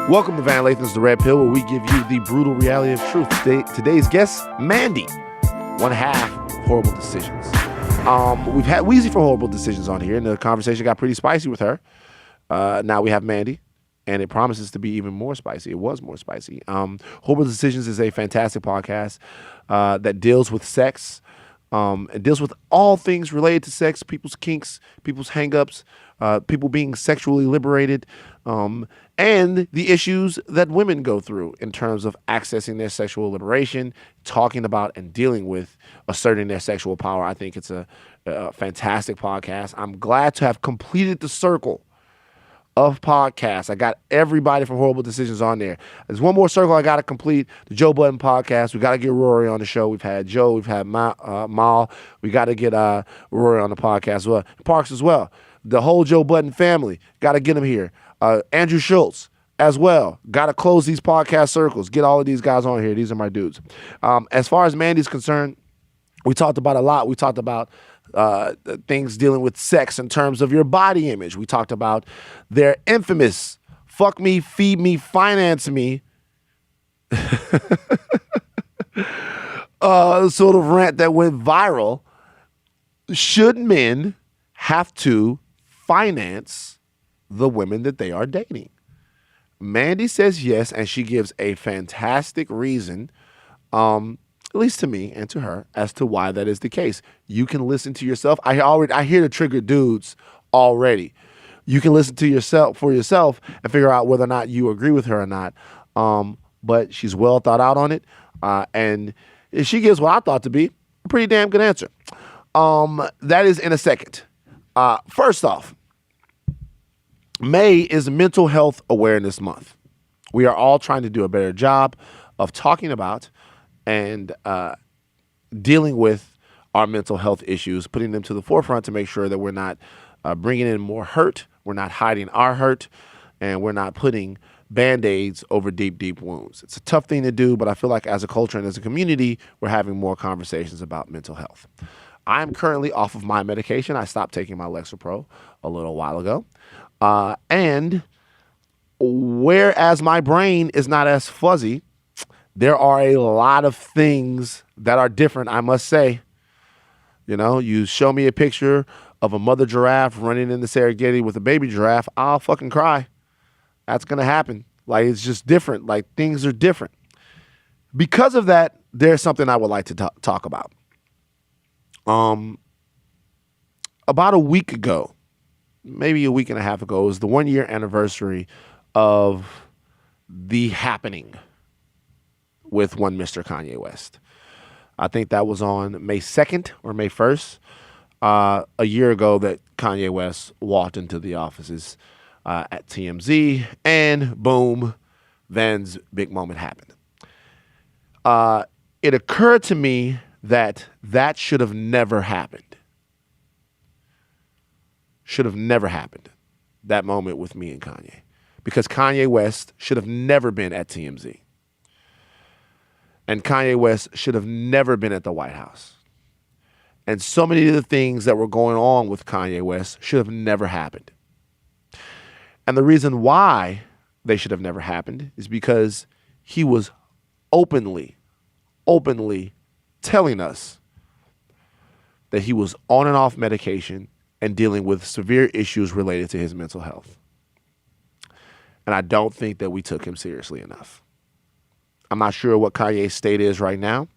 Welcome to Van Lathan's The Red Pill, where we give you the brutal reality of truth. Today's guest, Mandy, one half of Whoreible Decisions. We've had Wheezy from Whoreible Decisions on here, and the conversation got pretty spicy with her. Now we have Mandy, and it promises to be even more spicy. It was more spicy. Whoreible Decisions is a fantastic podcast that deals with sex. It deals with all things related to sex, people's kinks, people's hang-ups, people being sexually liberated, and the issues that women go through in terms of accessing their sexual liberation, talking about and dealing with asserting their sexual power. I think it's a fantastic podcast. I'm glad to have completed the circle of podcasts. I got everybody from Whoreible Decisions on there. There's one more circle I got to complete, the Joe Budden podcast. We got to get Rory on the show. We've had Joe, we've had Mal. We got to get Rory on the podcast as well. Parks as well. The whole Joe Budden family, got to get him here. Andrew Schultz as well. Got to close these podcast circles. Get all of these guys on here. These are my dudes. As far as Mandy's concerned, we talked about a lot. We talked about things dealing with sex in terms of your body image. We talked about their infamous fuck me, feed me, finance me sort of rant that went viral. Should men have to finance the women that they are dating? Mandy says yes, and she gives a fantastic reason, at least to me and to her, as to why that is the case. You can listen to yourself. I hear the triggered dudes already. You can listen to yourself for yourself and figure out whether or not you agree with her or not. But she's well thought out on it, and she gives what I thought to be a pretty damn good answer. That is in a second. First off, May is Mental Health Awareness Month. We are all trying to do a better job of talking about and dealing with our mental health issues, putting them to the forefront to make sure that we're not bringing in more hurt, we're not hiding our hurt, and we're not putting Band-Aids over deep, deep wounds. It's a tough thing to do, but I feel like as a culture and as a community, we're having more conversations about mental health. I'm currently off of my medication. I stopped taking my Lexapro a little while ago. And whereas my brain is not as fuzzy, there are a lot of things that are different, I must say. You know, you show me a picture of a mother giraffe running in the Serengeti with a baby giraffe, I'll fucking cry. That's going to happen. Like, it's just different. Like, things are different. Because of that, there's something I would like to talk about. About a week ago, maybe a week and a half ago, was the 1 year anniversary of The Happening with one Mr. Kanye West. I think that was on May 2nd or May 1st, a year ago that Kanye West walked into the offices at TMZ, and boom, Van's big moment happened. It occurred to me that should have never happened. Should have never happened, that moment with me and Kanye. Because Kanye West should have never been at TMZ. And Kanye West should have never been at the White House. And so many of the things that were going on with Kanye West should have never happened. And the reason why they should have never happened is because he was openly telling us that he was on and off medication and dealing with severe issues related to his mental health. And I don't think that we took him seriously enough. I'm not sure what Kanye's state is right now.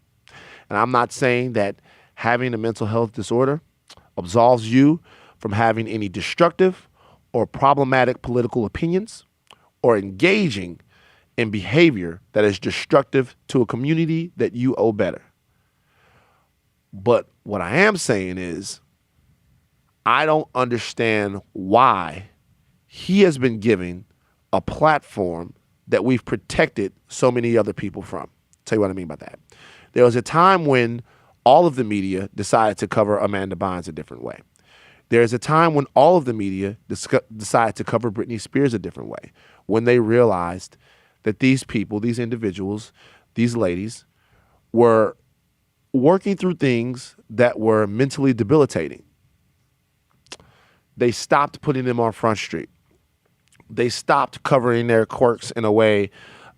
And I'm not saying that having a mental health disorder absolves you from having any destructive or problematic political opinions or engaging in behavior that is destructive to a community that you owe better. But what I am saying is, I don't understand why he has been given a platform that we've protected so many other people from. I'll tell you what I mean by that. There was a time when all of the media decided to cover Amanda Bynes a different way. There's a time when all of the media decided to cover Britney Spears a different way, when they realized that these people, these individuals, these ladies were working through things that were mentally debilitating. They stopped putting them on Front Street. they stopped covering their quirks in a way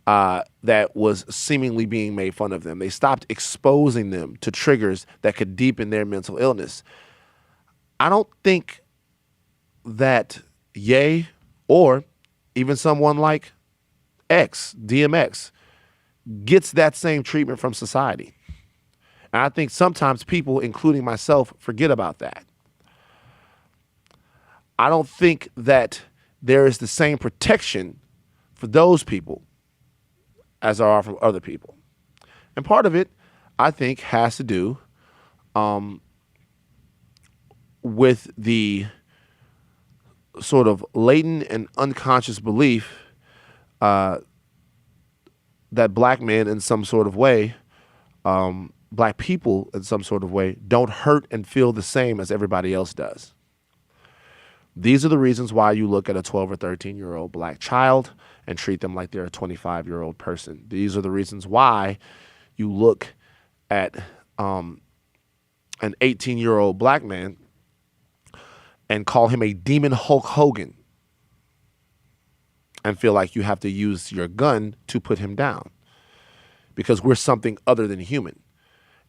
that was seemingly being made fun of them. They stopped exposing them to triggers that could deepen their mental illness. I don't think that Ye or even someone like DMX, gets that same treatment from society. And I think sometimes people, including myself, forget about that. I don't think that there is the same protection for those people as there are for other people. And part of it, I think, has to do with the sort of latent and unconscious belief that black men in some sort of way, black people in some sort of way, don't hurt and feel the same as everybody else does. These are the reasons why you look at a 12 or 13-year-old black child and treat them like they're a 25-year-old person. These are the reasons why you look at an 18-year-old black man and call him a demon Hulk Hogan and feel like you have to use your gun to put him down because we're something other than human.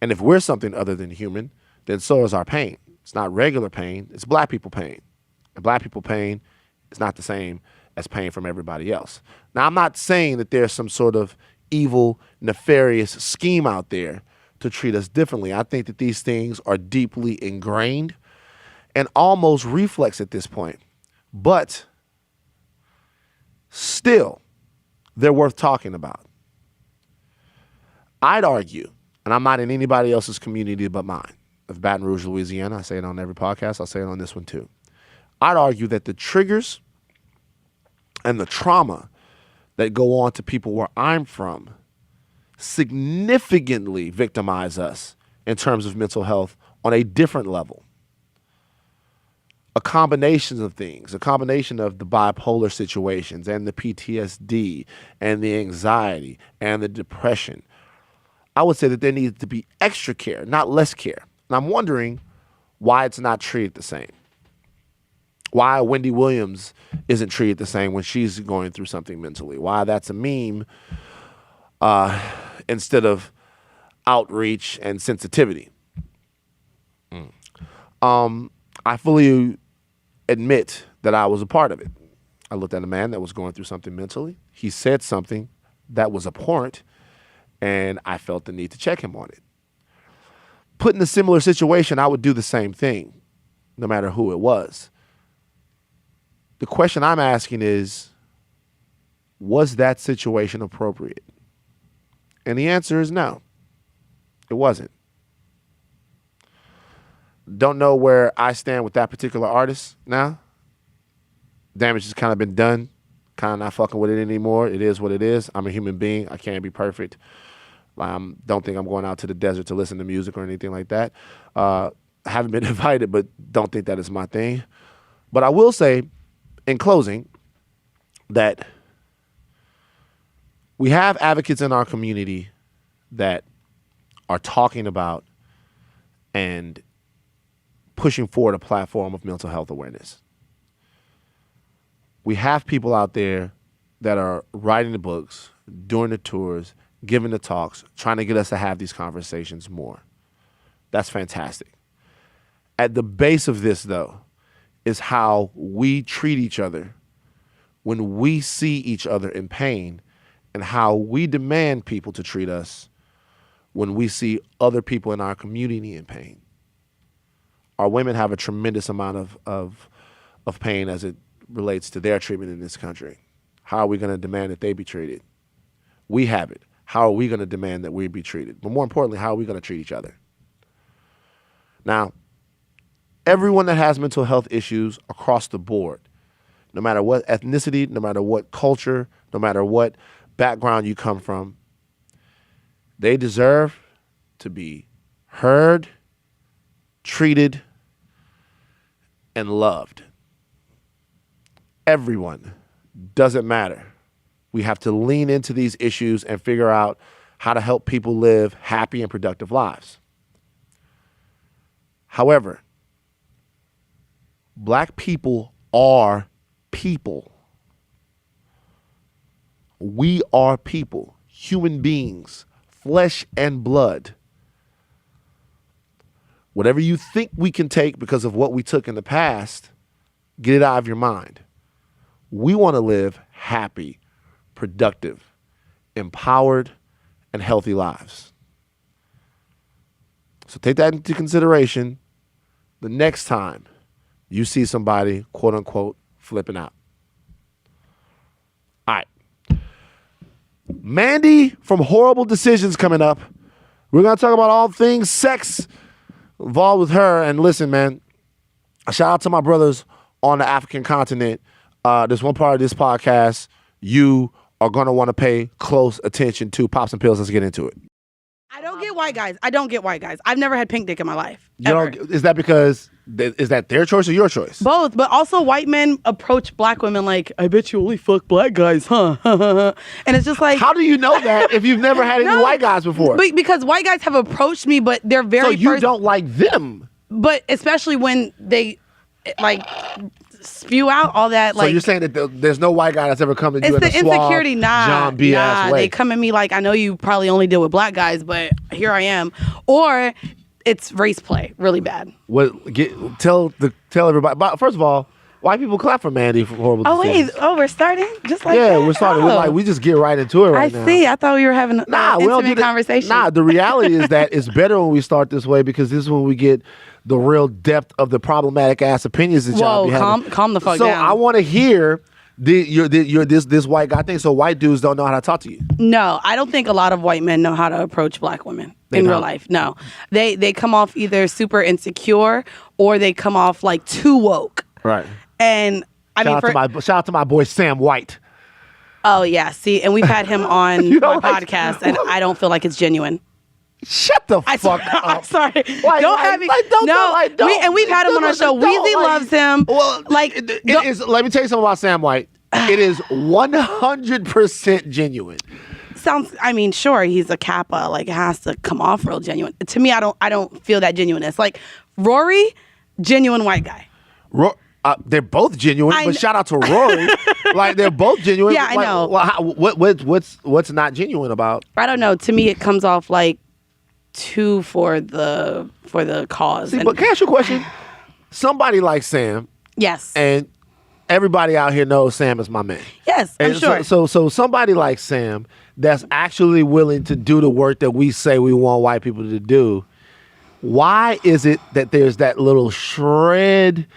And if we're something other than human, then so is our pain. It's not regular pain, it's black people pain. And black people pain is not the same as pain from everybody else. Now, I'm not saying that there's some sort of evil, nefarious scheme out there to treat us differently. I think that these things are deeply ingrained and almost reflex at this point. But still, they're worth talking about. I'd argue, and I'm not in anybody else's community but mine, of Baton Rouge, Louisiana. I say it on every podcast. I'll say it on this one too. I'd argue that the triggers and the trauma that go on to people where I'm from significantly victimize us in terms of mental health on a different level. A combination of things, a combination of the bipolar situations and the PTSD and the anxiety and the depression. I would say that there needs to be extra care, not less care. And I'm wondering why it's not treated the same. Why Wendy Williams isn't treated the same when she's going through something mentally. Why that's a meme instead of outreach and sensitivity. I fully admit that I was a part of it. I looked at a man that was going through something mentally. He said something that was abhorrent, and I felt the need to check him on it. Put in a similar situation, I would do the same thing, no matter who it was. The question I'm asking is, was that situation appropriate? And the answer is no, it wasn't. Don't know where I stand with that particular artist now. Damage has kind of been done. Kind of not fucking with it anymore. It is what it is. I'm a human being. I can't be perfect. Don't think I'm going out to the desert to listen to music or anything like that. Haven't been invited, but don't think that is my thing. But I will say, in closing, that we have advocates in our community that are talking about and pushing forward a platform of mental health awareness. We have people out there that are writing the books, doing the tours, giving the talks, trying to get us to have these conversations more. That's fantastic. At the base of this, though, is how we treat each other when we see each other in pain and how we demand people to treat us when we see other people in our community in pain. Our women have a tremendous amount of pain as it relates to their treatment in this country. How are we going to demand that they be treated? We have it. How are we going to demand that we be treated? But more importantly, how are we going to treat each other? Now, everyone that has mental health issues across the board, no matter what ethnicity, no matter what culture, no matter what background you come from, they deserve to be heard, treated, and loved. Everyone. Doesn't matter. We have to lean into these issues and figure out how to help people live happy and productive lives. However, Black people are people. We are people, human beings, flesh and blood. Whatever you think we can take because of what we took in the past, get it out of your mind. We want to live happy, productive, empowered, and healthy lives. So take that into consideration the next time you see somebody, quote unquote, flipping out. All right. Mandy from Whoreible Decisions coming up. We're going to talk about all things sex involved with her. And listen, man, shout out to my brothers on the African continent. There's one part of this podcast you are going to want to pay close attention to. Pops and pills, let's get into it. I don't get white guys. I've never had pink dick in my life. Is that because, is that their choice or your choice? Both, but also white men approach black women like, I bet you only fuck black guys, huh? And it's just like... How do you know that if you've never had any white guys before? Because white guys have approached me, but they're very... So you don't like them? But especially when they, like... spew out all that, like. So you're saying that there's no white guy that's ever come to you in a suave, insecurity, John B. ass way. They come at me like, I know you probably only deal with black guys, but here I am. Or it's race play, really bad. Tell everybody. But first of all, white people clap for Mandy from Whoreible Decisions. We're starting just like that? Yeah, we're starting. We just get right into it right now. I see. I thought we were having an intimate conversation. The reality is that it's better when we start this way because this is when we get the real depth of the problematic ass opinions that y'all be having. Calm the fuck down. So I want to hear this white guy thing. So white dudes don't know how to talk to you. No, I don't think a lot of white men know how to approach black women in real life. No, they come off either super insecure or they come off like too woke. Right. And shout out to my boy Sam White. Oh yeah, see, and we've had him on my podcast, and I don't feel like it's genuine. Shut the fuck up. I'm sorry. Don't have me. And we've had him on our show. Weezy loves him. Well, let me tell you something about Sam White. It is 100% genuine. Sure, he's a Kappa. Like, it has to come off real genuine. To me, I don't feel that genuineness. Like, Rory, genuine white guy. They're both genuine, but shout out to Rory. Like, they're both genuine. Yeah, I know. What's not genuine about? I don't know. To me, it comes off like too for the cause. See, but can I ask you a question? Somebody like Sam. Yes. And everybody out here knows Sam is my man. Yes, I'm sure. So somebody like Sam that's actually willing to do the work that we say we want white people to do, why is it that there's that little shred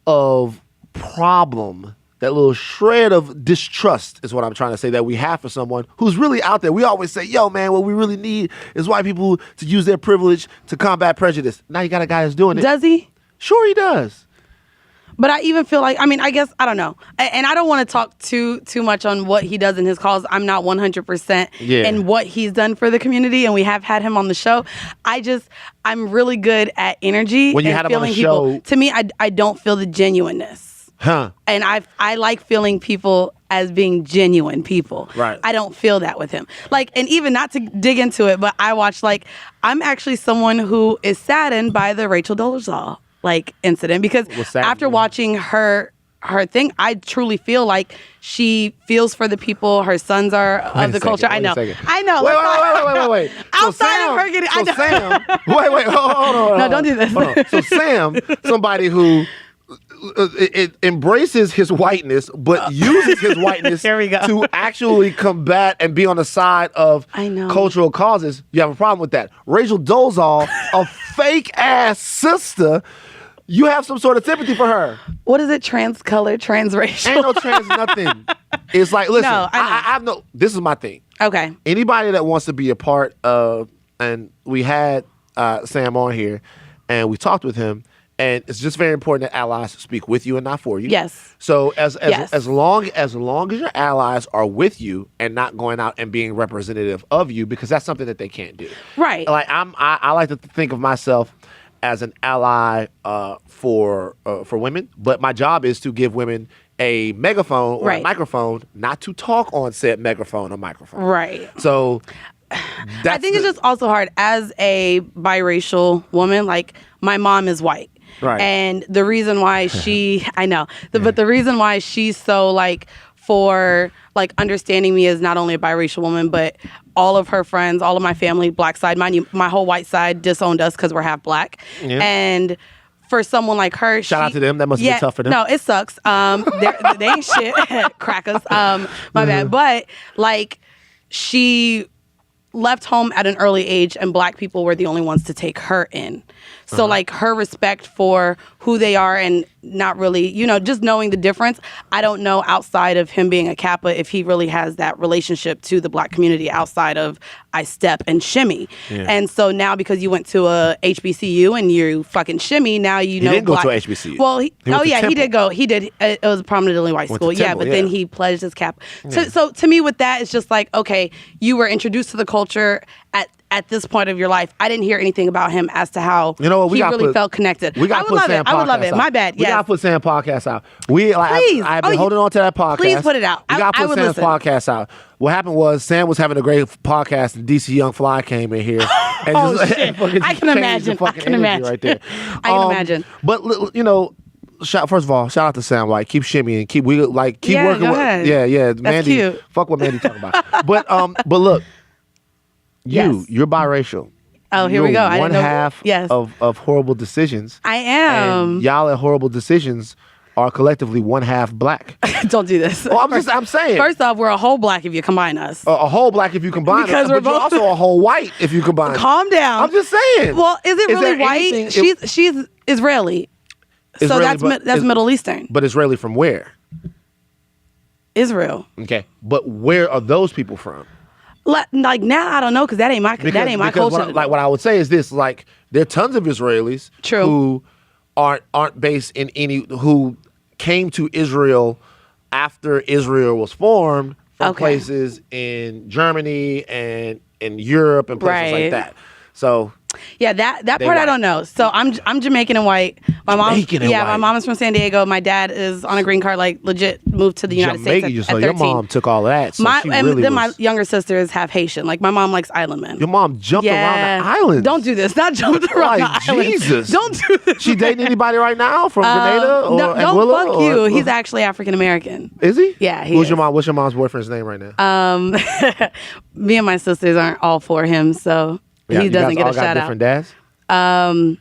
of problem, that little shred of distrust is what I'm trying to say that we have for someone who's really out there? We always say, yo, man, what we really need is white people to use their privilege to combat prejudice. Now you got a guy that's doing it. Does he? Sure he does. But I even feel like, I guess, I don't know. And I don't want to talk too much on what he does in his calls. I'm not 100% in what he's done for the community, and we have had him on the show. I'm really good at energy. When you had him on the show. To me, I don't feel the genuineness. Huh. And I like feeling people as being genuine people. Right. I don't feel that with him. Like, and even not to dig into it, but I watch, like, I'm actually someone who is saddened by the Rachel Dolezal incident, because after watching her thing, I truly feel like she feels for the people. Her sons are of the culture. I know. Wait. Outside of her getting, so Sam, wait, hold on. No, don't do this. So Sam, somebody who it embraces his whiteness, but uses his whiteness to actually combat and be on the side of cultural causes. You have a problem with that. Rachel Dolezal, a fake ass sister. You have some sort of sympathy for her. What is it? Transcolor, transracial? Ain't no trans nothing. It's like, listen, I know. This is my thing. Okay. Anybody that wants to be a part of, and we had Sam on here, and we talked with him, and it's just very important that allies speak with you and not for you. Yes. So as long as your allies are with you and not going out and being representative of you, because that's something that they can't do. Right. Like I like to think of myself as an ally for women, but my job is to give women a megaphone or a microphone, not to talk on said megaphone or microphone. Right. So I think it's just also hard as a biracial woman. Like, my mom is white. Right. And the reason why but the reason why she's so for like understanding me as not only a biracial woman, but all of her friends, all of my family, black side, my whole white side disowned us because we're half black. Yeah. And for someone like her, shout out to them. That must have been tough for them. No, it sucks. They ain't shit. Crackers. My bad. But like, she left home at an early age, and black people were the only ones to take her in. So like her respect for who they are and not really, just knowing the difference. I don't know outside of him being a Kappa if he really has that relationship to the black community outside of I step and shimmy. Yeah. And so now because you went to a HBCU and you fucking shimmy, now you know. He didn't go to a HBCU. Well, he did go. He did. It was a prominently white school. But then he pledged his Kappa. Yeah. So to me with that, it's just like, okay, you were introduced to the culture at this point of your life. I didn't hear anything about him as to how he really felt connected. I would love it. I would love it. My bad. We gotta put Sam podcast out. I've been holding on to that podcast. Please put it out. We gotta put Sam's podcast out. What happened was Sam was having a great podcast, and DC Young Fly came in here. And shit! I can imagine. I can imagine right there. I can imagine. But first of all, shout out to Sam White. Keep shimmying. Keep working with. Yeah. That's Mandy. Cute. Fuck what Mandy talking about. But look. You're biracial. Oh, here we go. One half of Whoreible Decisions. I am. And y'all at Whoreible Decisions are collectively one half black. Don't do this. Well, I'm saying. First off, we're a whole black if you combine us. A whole black if you combine us. Because you're also a whole white if you combine us. Calm down. I'm just saying. Well, is it really white? She's Israeli. So that's Middle Eastern. But Israeli from where? Israel. Okay. But where are those people from? Like now, I don't know because that ain't my culture. What I would say is this: like there are tons of Israelis who aren't based in who came to Israel after Israel was formed from places in Germany and in Europe and places like that. So yeah, that part white. I don't know. So I'm Jamaican and white. My mom is from San Diego. My dad is on a green card, like legit moved to the United States at 13. Your mom took all of that. So my younger sister is half Haitian. Like my mom likes island men. Your mom jumped around the islands. Don't do this. Not jumped around the islands. Jesus. Don't do this. She dating anybody right now from Grenada or no, Anguilla? Fuck you. He's actually African American. Is he? Yeah, he What's is. What's your mom's boyfriend's name right now? Me and my sisters aren't all for him, so he doesn't get a shout out. Different dads?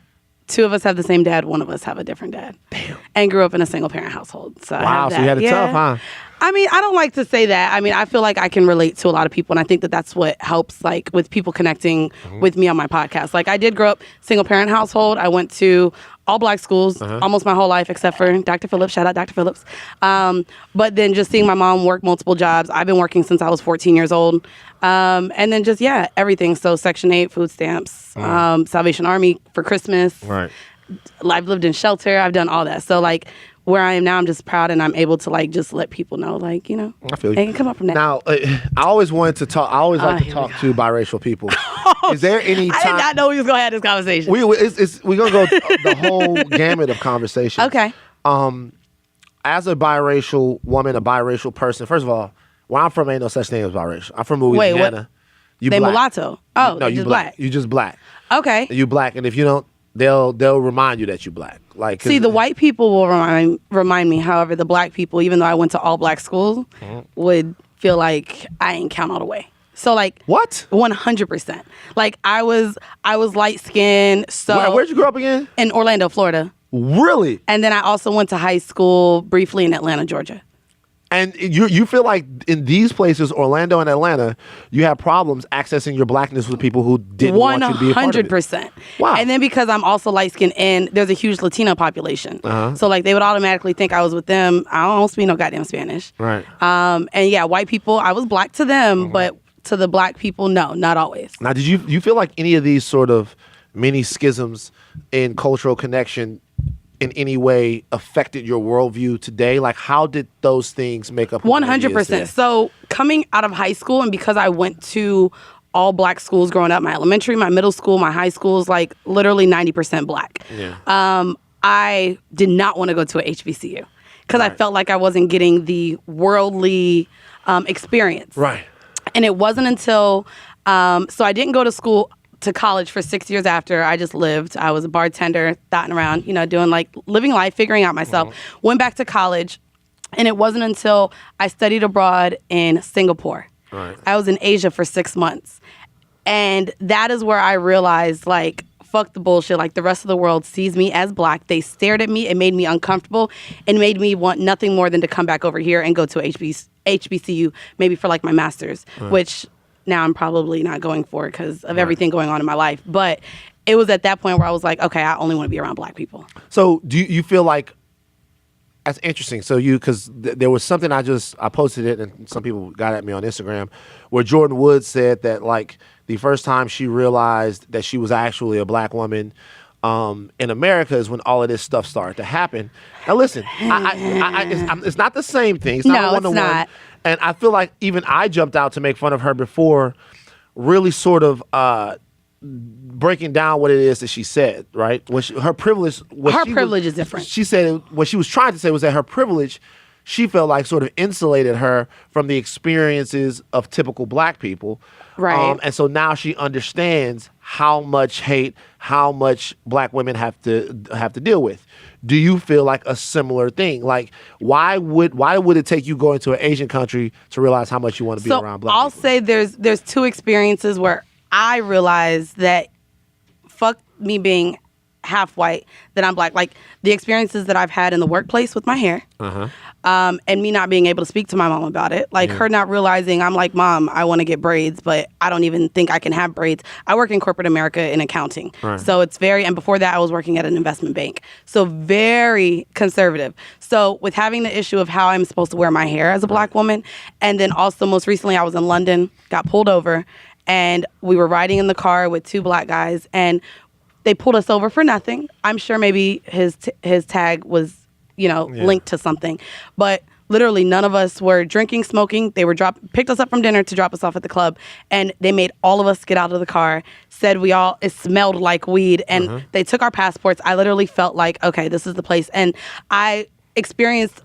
Two of us have the same dad. One of us have a different dad. Damn. And grew up in a single parent household. So wow, so you had it tough, huh? I mean, I don't like to say that. I mean, I feel like I can relate to a lot of people, and I think that that's what helps, like, with people connecting with me on my podcast. Like, I did grow up single parent household. I went to all black schools almost my whole life, except for Dr. Phillips. Shout out Dr. Phillips. But then just seeing my mom work multiple jobs. I've been working since I was 14 years old. And then just, everything. So Section 8, food stamps, Salvation Army for Christmas. Right. I've lived in shelter. I've done all that. So, like, where I am now, I'm just proud and I'm able to, like, just let people know, like, I feel you. They can come up from that. Now, I always wanted to talk. I always like to talk to biracial people. Is there any time? I did not know we was going to have this conversation. We're going to go the whole gamut of conversation. Okay. As a biracial woman, a biracial person, first of all, where I'm from ain't no such thing as biracial. I'm from Louisiana. Wait, what? Mulatto? Oh, no, you just black. You just black. Okay. You black, and if you don't, they'll remind you that you black. Like, see, the white people will remind me. However, the black people, even though I went to all black schools, would feel like I ain't count all the way. So, like, what? 100%. Like, I was light skinned. So where'd you grow up again? In Orlando, Florida. Really? And then I also went to high school briefly in Atlanta, Georgia. And you feel like in these places, Orlando and Atlanta, you have problems accessing your blackness with people who didn't want you to be a part of it. 100%. Wow. And then because I'm also light-skinned and there's a huge Latino population. So, like, they would automatically think I was with them. I don't speak no goddamn Spanish. Right. And, white people, I was black to them, but to the black people, no, not always. Now, did you feel like any of these sort of mini schisms in cultural connection in any way affected your worldview today? Like, how did those things make up? 100%. So coming out of high school, and because I went to all black schools growing up, my elementary, my middle school, my high school is like literally 90% black. Yeah. I did not want to go to a HBCU because I felt like I wasn't getting the worldly experience. Right. And it wasn't until, so I didn't go to college for 6 years after. I just lived. I was a bartender, dotting around, doing like living life, figuring out myself. Went back to college And it wasn't until I studied abroad in Singapore. Right. I was in Asia for 6 months. And that is where I realized, like, fuck the bullshit. Like, the rest of the world sees me as black. They stared at me. It made me uncomfortable and made me want nothing more than to come back over here and go to HBCU, maybe for, like, my master's, which now I'm probably not going for because of everything going on in my life. But it was at that point where I was like, okay, I only want to be around black people. So do you feel like, that's interesting. So because there was something I posted it, and some people got at me on Instagram, where Jordan Woods said that, like, the first time she realized that she was actually a black woman in America is when all of this stuff started to happen. Now, listen, it's not the same thing. It's not a one-to-one. It's not. And I feel like even I jumped out to make fun of her before, really sort of breaking down what it is that she said, right? Her privilege is different. She said what she was trying to say was that her privilege, she felt like, sort of insulated her from the experiences of typical black people. Right. And so now she understands how much hate, how much black women have to deal with. Do you feel like a similar thing? Like, why would it take you going to an Asian country to realize how much you want to be around black people? I'll say there's two experiences where I realized that fuck me being half white, that I'm black. Like, the experiences that I've had in the workplace with my hair, and me not being able to speak to my mom about it. Like, her not realizing, I'm like, Mom, I want to get braids, but I don't even think I can have braids. I work in corporate America in accounting. Right. So it's and before that I was working at an investment bank. So very conservative. So with having the issue of how I'm supposed to wear my hair as a black woman, and then also most recently I was in London, got pulled over, and we were riding in the car with two black guys, and they pulled us over for nothing. I'm sure maybe his tag was, linked to something. But literally none of us were drinking, smoking. They picked us up from dinner to drop us off at the club. And they made all of us get out of the car, said it smelled like weed. And they took our passports. I literally felt like, okay, this is the place. And I experienced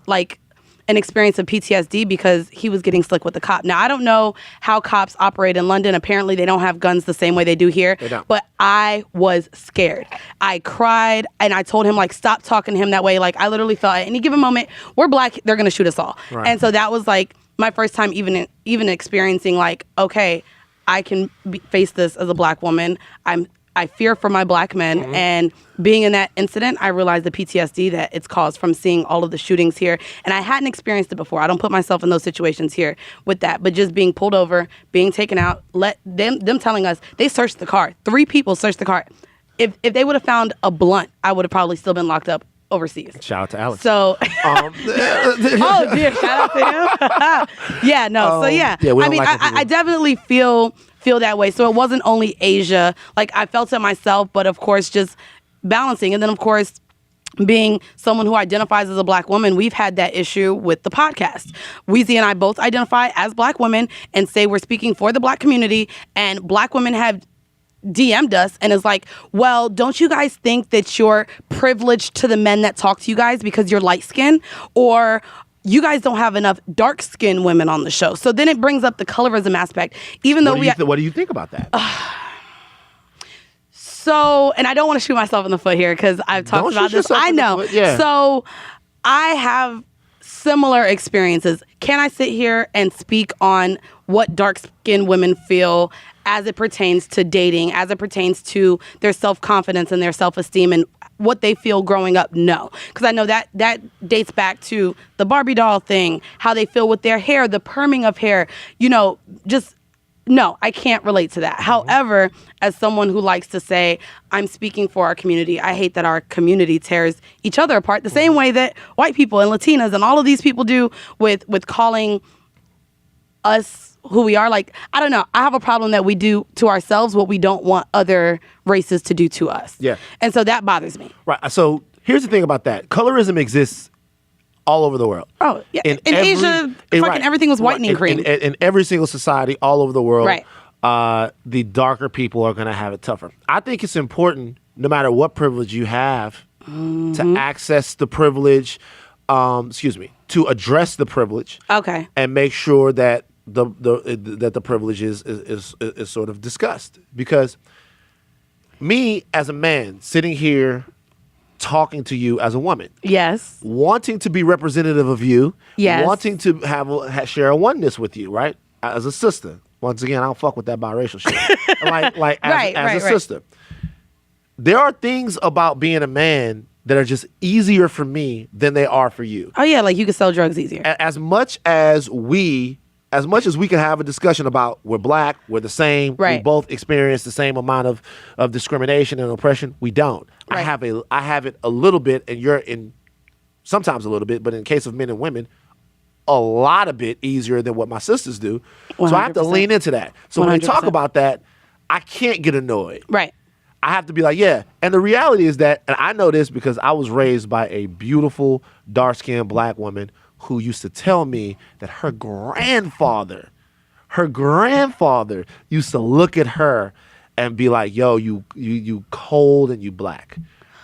an experience of PTSD because he was getting slick with the cop. Now, I don't know how cops operate in London. Apparently, they don't have guns the same way they do here. They don't. But I was scared. I cried, and I told him, like, stop talking to him that way. Like, I literally felt at any given moment, we're black, they're going to shoot us all. Right. And so that was, like, my first time even experiencing, like, okay, I can face this as a black woman. I fear for my black men, and being in that incident, I realized the PTSD that it's caused from seeing all of the shootings here. And I hadn't experienced it before. I don't put myself in those situations here with that, but just being pulled over, being taken out, them telling us, they searched the car. 3 people searched the car. If they would have found a blunt, I would have probably still been locked up overseas. Shout out to Alex. So, oh dear, shout out to him. Yeah, no. So yeah, I mean, I definitely feel that way. So it wasn't only Asia. Like, I felt it myself, but of course, just balancing. And then, of course, being someone who identifies as a black woman, we've had that issue with the podcast. Weezy and I both identify as black women and say we're speaking for the black community, and black women have DM'd us and is like, well, don't you guys think that you're privileged to the men that talk to you guys because you're light skinned, or you guys don't have enough dark skinned women on the show? So then it brings up the colorism aspect, even though what do you think about that? So, and I don't want to shoot myself in the foot here because I've talked about this. I know. Yeah. So I have similar experiences. Can I sit here and speak on what dark-skinned women feel as it pertains to dating, as it pertains to their self-confidence and their self-esteem and what they feel growing up? No. Because I know that dates back to the Barbie doll thing, how they feel with their hair, the perming of hair, just... No, I can't relate to that. However, as someone who likes to say, I'm speaking for our community, I hate that our community tears each other apart the same way that white people and Latinas and all of these people do with calling us who we are. Like, I don't know. I have a problem that we do to ourselves what we don't want other races to do to us. Yeah. And so that bothers me. Right. So here's the thing about that. Colorism exists all over the world. Oh, yeah. In Asia, everything was whitening cream. In every single society all over the world, right. The darker people are going to have it tougher. I think it's important, no matter what privilege you have, to access the privilege, to address the privilege. Okay. And make sure that the privilege is sort of discussed. Because me, as a man, sitting here talking to you as a woman. Yes. Wanting to be representative of you. Yes. Wanting to share a oneness with you, right? As a sister. Once again, I don't fuck with that biracial shit. As a sister. There are things about being a man that are just easier for me than they are for you. Oh yeah, like you can sell drugs easier. As much as we can have a discussion about we're black, we're the same, we both experience the same amount of discrimination and oppression, we don't. Right. I have it a little bit, and you're in sometimes a little bit, but in the case of men and women, a lot of bit easier than what my sisters do. 100%. So I have to lean into that. So 100%. When we talk about that, I can't get annoyed. Right. I have to be like, yeah. And the reality is that, and I know this because I was raised by a beautiful, dark-skinned black woman who used to tell me that her grandfather used to look at her and be like, yo, you cold and you black.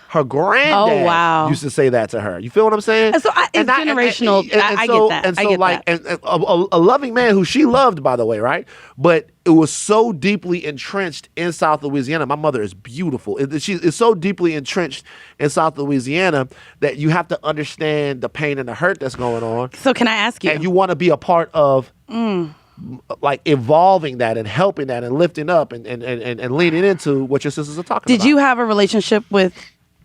Her granddad used to say that to her. You feel what I'm saying? And so it's generational. I get that. And so a loving man who she loved, by the way, right? But it was so deeply entrenched in South Louisiana. My mother is beautiful. It's so deeply entrenched in South Louisiana that you have to understand the pain and the hurt that's going on. So can I ask you? And you want to be a part of like evolving that and helping that and lifting up and leaning into what your sisters are talking about. Did you have a relationship with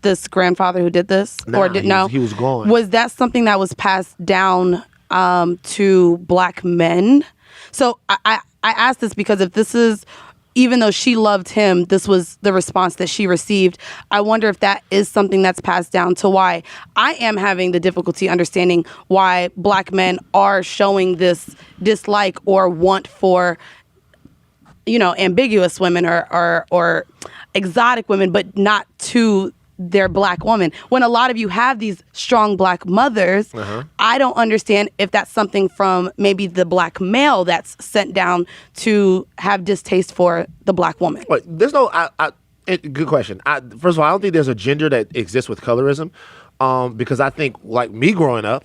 this grandfather who did this? He was gone. Was that something that was passed down to black men? So I asked this because if this is, even though she loved him, this was the response that she received. I wonder if that is something that's passed down to why I am having the difficulty understanding why black men are showing this dislike or want for, ambiguous women or exotic women, but not to their black woman. When a lot of you have these strong black mothers, I don't understand if that's something from maybe the black male that's sent down to have distaste for the black woman. Wait, there's no. Good question. First of all, I don't think there's a gender that exists with colorism, because I think like me growing up,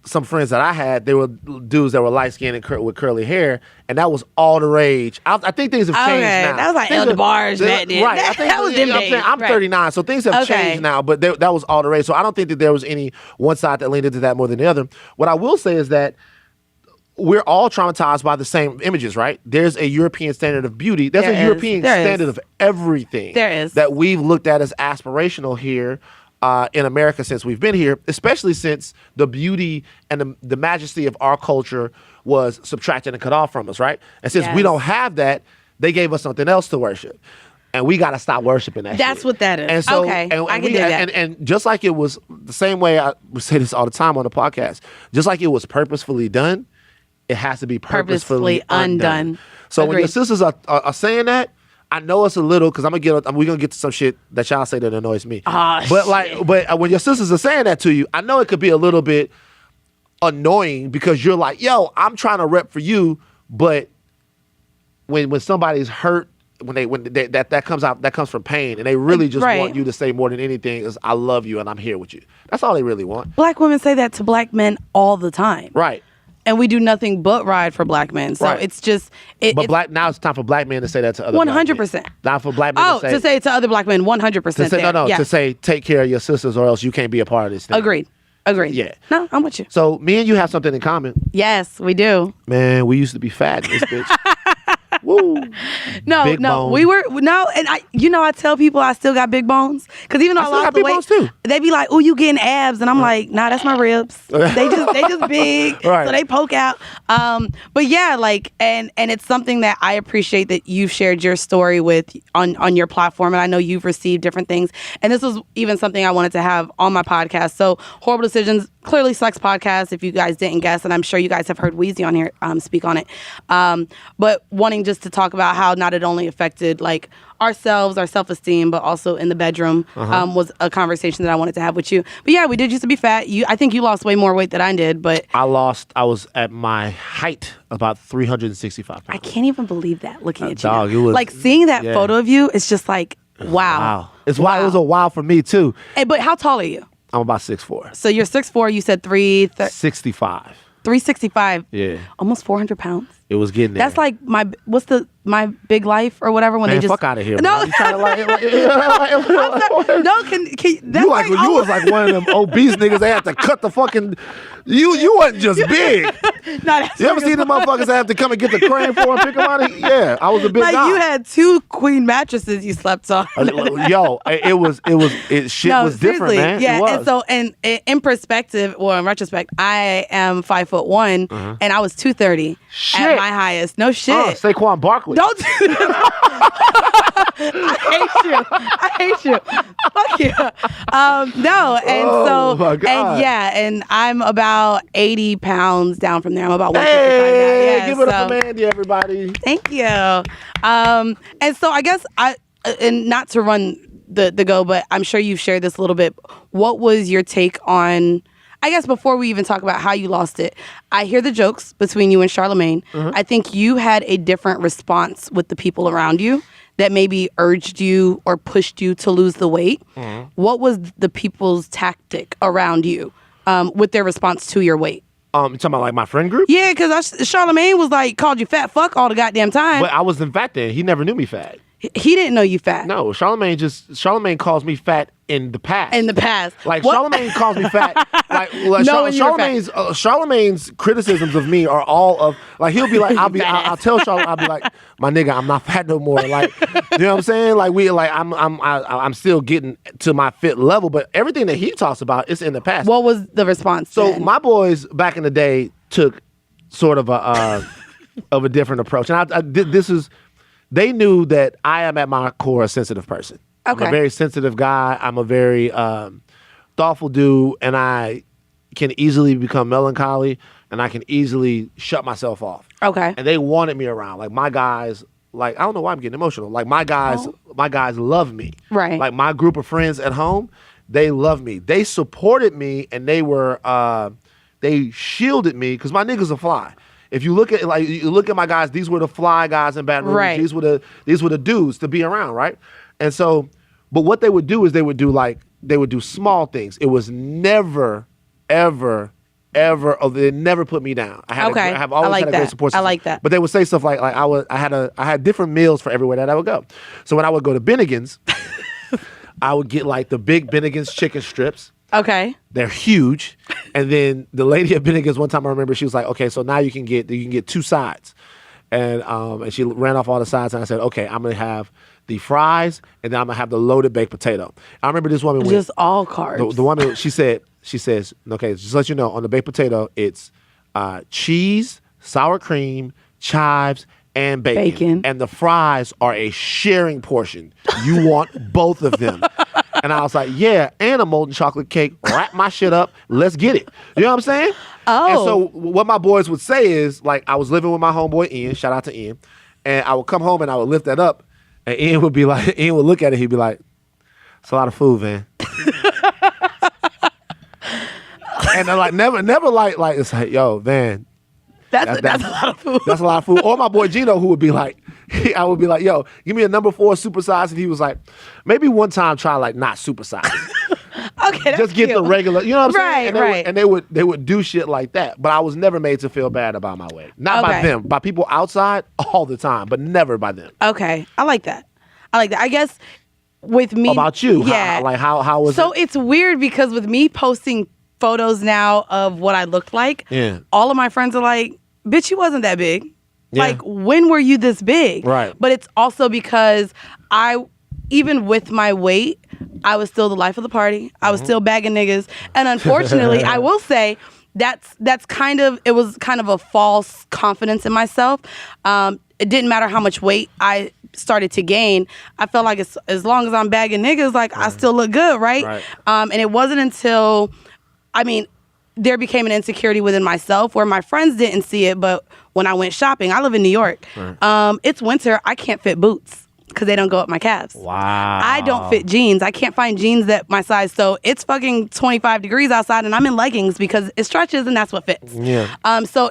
some friends that I had, they were dudes that were light-skinned and with curly hair, and that was all the rage. I think things have changed now. That was like Elder Bars back then. Right. That was them days. I'm 39, so things have changed now, but that was all the rage. So I don't think that there was any one side that leaned into that more than the other. What I will say is that we're all traumatized by the same images, right? There's a European standard of beauty. There's a European standard of everything. There is. That we've looked at as aspirational here in America since we've been here, especially since the beauty and the majesty of our culture was subtracted and cut off from us, right? And since we don't have that, they gave us something else to worship. And we got to stop worshiping that That's shit. what that is. And so, I can do that. And just like it was the same way, I say this all the time on the podcast, just like it was purposefully done, it has to be purposefully undone. So when your sisters are saying that, I know it's a little, because we're gonna get to some shit that y'all say that annoys me. But when your sisters are saying that to you, I know it could be a little bit annoying because you're like, yo, I'm trying to rep for you, but when somebody's hurt, when that comes from pain, and they really just want you to say more than anything is, I love you and I'm here with you. That's all they really want. Black women say that to black men all the time. Right. And we do nothing but ride for black men. So it's just... now it's time for black men to say that to other 100%. Not for black men to say it to other black men, 100%. To say, take care of your sisters or else you can't be a part of this thing. Agreed. Yeah. No, I'm with you. So me and you have something in common. Yes, we do. Man, we used to be fat in this bitch. Woo. Big bone. We were and I tell people I still got big bones because even though I lost the weight, too. They be like, "Oh, you getting abs?" And I'm like, "Nah, that's my ribs. they just big, so they poke out." But yeah, and it's something that I appreciate that you've shared your story with on your platform, and I know you've received different things. And this was even something I wanted to have on my podcast. So, Whoreible Decisions, clearly Sex Podcast. If you guys didn't guess, and I'm sure you guys have heard Weezy on here speak on it, but wanting just to talk about how not it only affected ourselves, our self-esteem, but also in the bedroom was a conversation that I wanted to have with you. But yeah, we did used to be fat. I think you lost way more weight than I did, but I was at my height about 365 pounds. I can't even believe that looking at you. Dog, it was, seeing that photo of you, it's just like, wow. It's wow. It was a wow for me too. Hey, but how tall are you? I'm about 6'4". So you're 6'4", you said 65. 365. Yeah. Almost 400 pounds. It was getting there. That's like my big life or whatever when man, they just fuck out of here. No, man. You trying to no. That's you like when you was like one of them obese niggas. They had to cut the fucking. You wasn't just big. No, you ever seen the motherfuckers that have to come and get the crane for and pick them out? Yeah, I was a big guy. You had 2 queen mattresses you slept on. Yo, shit was different, man. Yeah, it was. and so in perspective, or in retrospect, I am 5'1", and I was 230 at my highest. No shit. Saquon Barkley. Don't do that. I hate you. Fuck you. No, and my God. and I'm about 80 pounds down from there. I'm about 155 now. Yeah, give it up for Mandy, everybody. Thank you. And so I guess and not to run the go, but I'm sure you've shared this a little bit. What was your take on, I guess before we even talk about how you lost it, I hear the jokes between you and Charlemagne. I think you had a different response with the people around you that maybe urged you or pushed you to lose the weight. What was the people's tactic around you with their response to your weight? You talking about like my friend group? Yeah, because Charlemagne was like, called you fat fuck all the goddamn time. But I wasn't fat then. He never knew me fat. He didn't know you fat. No, Charlemagne calls me fat in the past. In the past. Like, Charlemagne calls me fat. Like Charlemagne's criticisms of me are all of, like, he'll be like, I'll tell Charlemagne, I'll be like, my nigga, I'm not fat no more. Like, you know what I'm saying? Like, I'm still getting to my fit level, but everything that he talks about is in the past. What was the response So then? my boys back in the day took sort of a different approach. And they knew that I am at my core a sensitive person. Okay. I'm a very sensitive guy. I'm a very thoughtful dude, and I can easily become melancholy, and I can easily shut myself off. Okay. And they wanted me around. Like, my guys, like, I don't know why I'm getting emotional. Like, my guys love me. Right. Like, my group of friends at home, they love me. They supported me, and they shielded me because my niggas are fly. If you look at my guys, these were the fly guys in Baton Rouge. Right. These were the dudes to be around, right? And so, but what they would do is they would do small things. It was never, ever, they never put me down. I have always had a great support system. I like that. But they would say stuff like I had different meals for everywhere that I would go. So when I would go to Bennigan's, I would get like the big Bennigan's chicken strips. Okay. They're huge. And then the lady at Bennigan's one time, I remember, she was like, okay, so now you can get 2 sides. And she ran off all the sides, and I said, okay, I'm going to have the fries, and then I'm going to have the loaded baked potato. I remember this woman just all carbs. The woman, she says, okay, just to let you know, on the baked potato, it's cheese, sour cream, chives, and bacon. And the fries are a sharing portion. You want both of them. And I was like, yeah, and a molten chocolate cake. Wrap my shit up. Let's get it. You know what I'm saying? Oh. And so what my boys would say is, like, I was living with my homeboy Ian. Shout out to Ian. And I would come home and I would lift that up. And Ian would look at it. He'd be like, it's a lot of food, man. And they're like, never like, it's like, yo, man. That's a lot of food. That's a lot of food. Or my boy Gino, who would be like, I would be like, yo, give me a number 4 supersize. And he was like, maybe one time try like not supersize. Okay, that's just get cute. the regular, you know what I'm saying? Right. And they would do shit like that. But I was never made to feel bad about my weight. Not by them, by people outside all the time, but never by them. Okay, I like that. I guess with me. About you, yeah. How was it? So it's weird because with me posting photos now of what I looked like, yeah, all of my friends are like, bitch, you wasn't that big. Yeah. Like, when were you this big? Right. But it's also because even with my weight, I was still the life of the party. I was still bagging niggas. And unfortunately, I will say it was kind of a false confidence in myself. It didn't matter how much weight I started to gain. I felt like as long as I'm bagging niggas, like, I still look good, right? And it wasn't until, there became an insecurity within myself where my friends didn't see it, but when I went shopping, I live in New York. Right. It's winter. I can't fit boots because they don't go up my calves. Wow. I don't fit jeans. I can't find jeans that my size. So it's fucking 25 degrees outside and I'm in leggings because it stretches and that's what fits. Yeah. So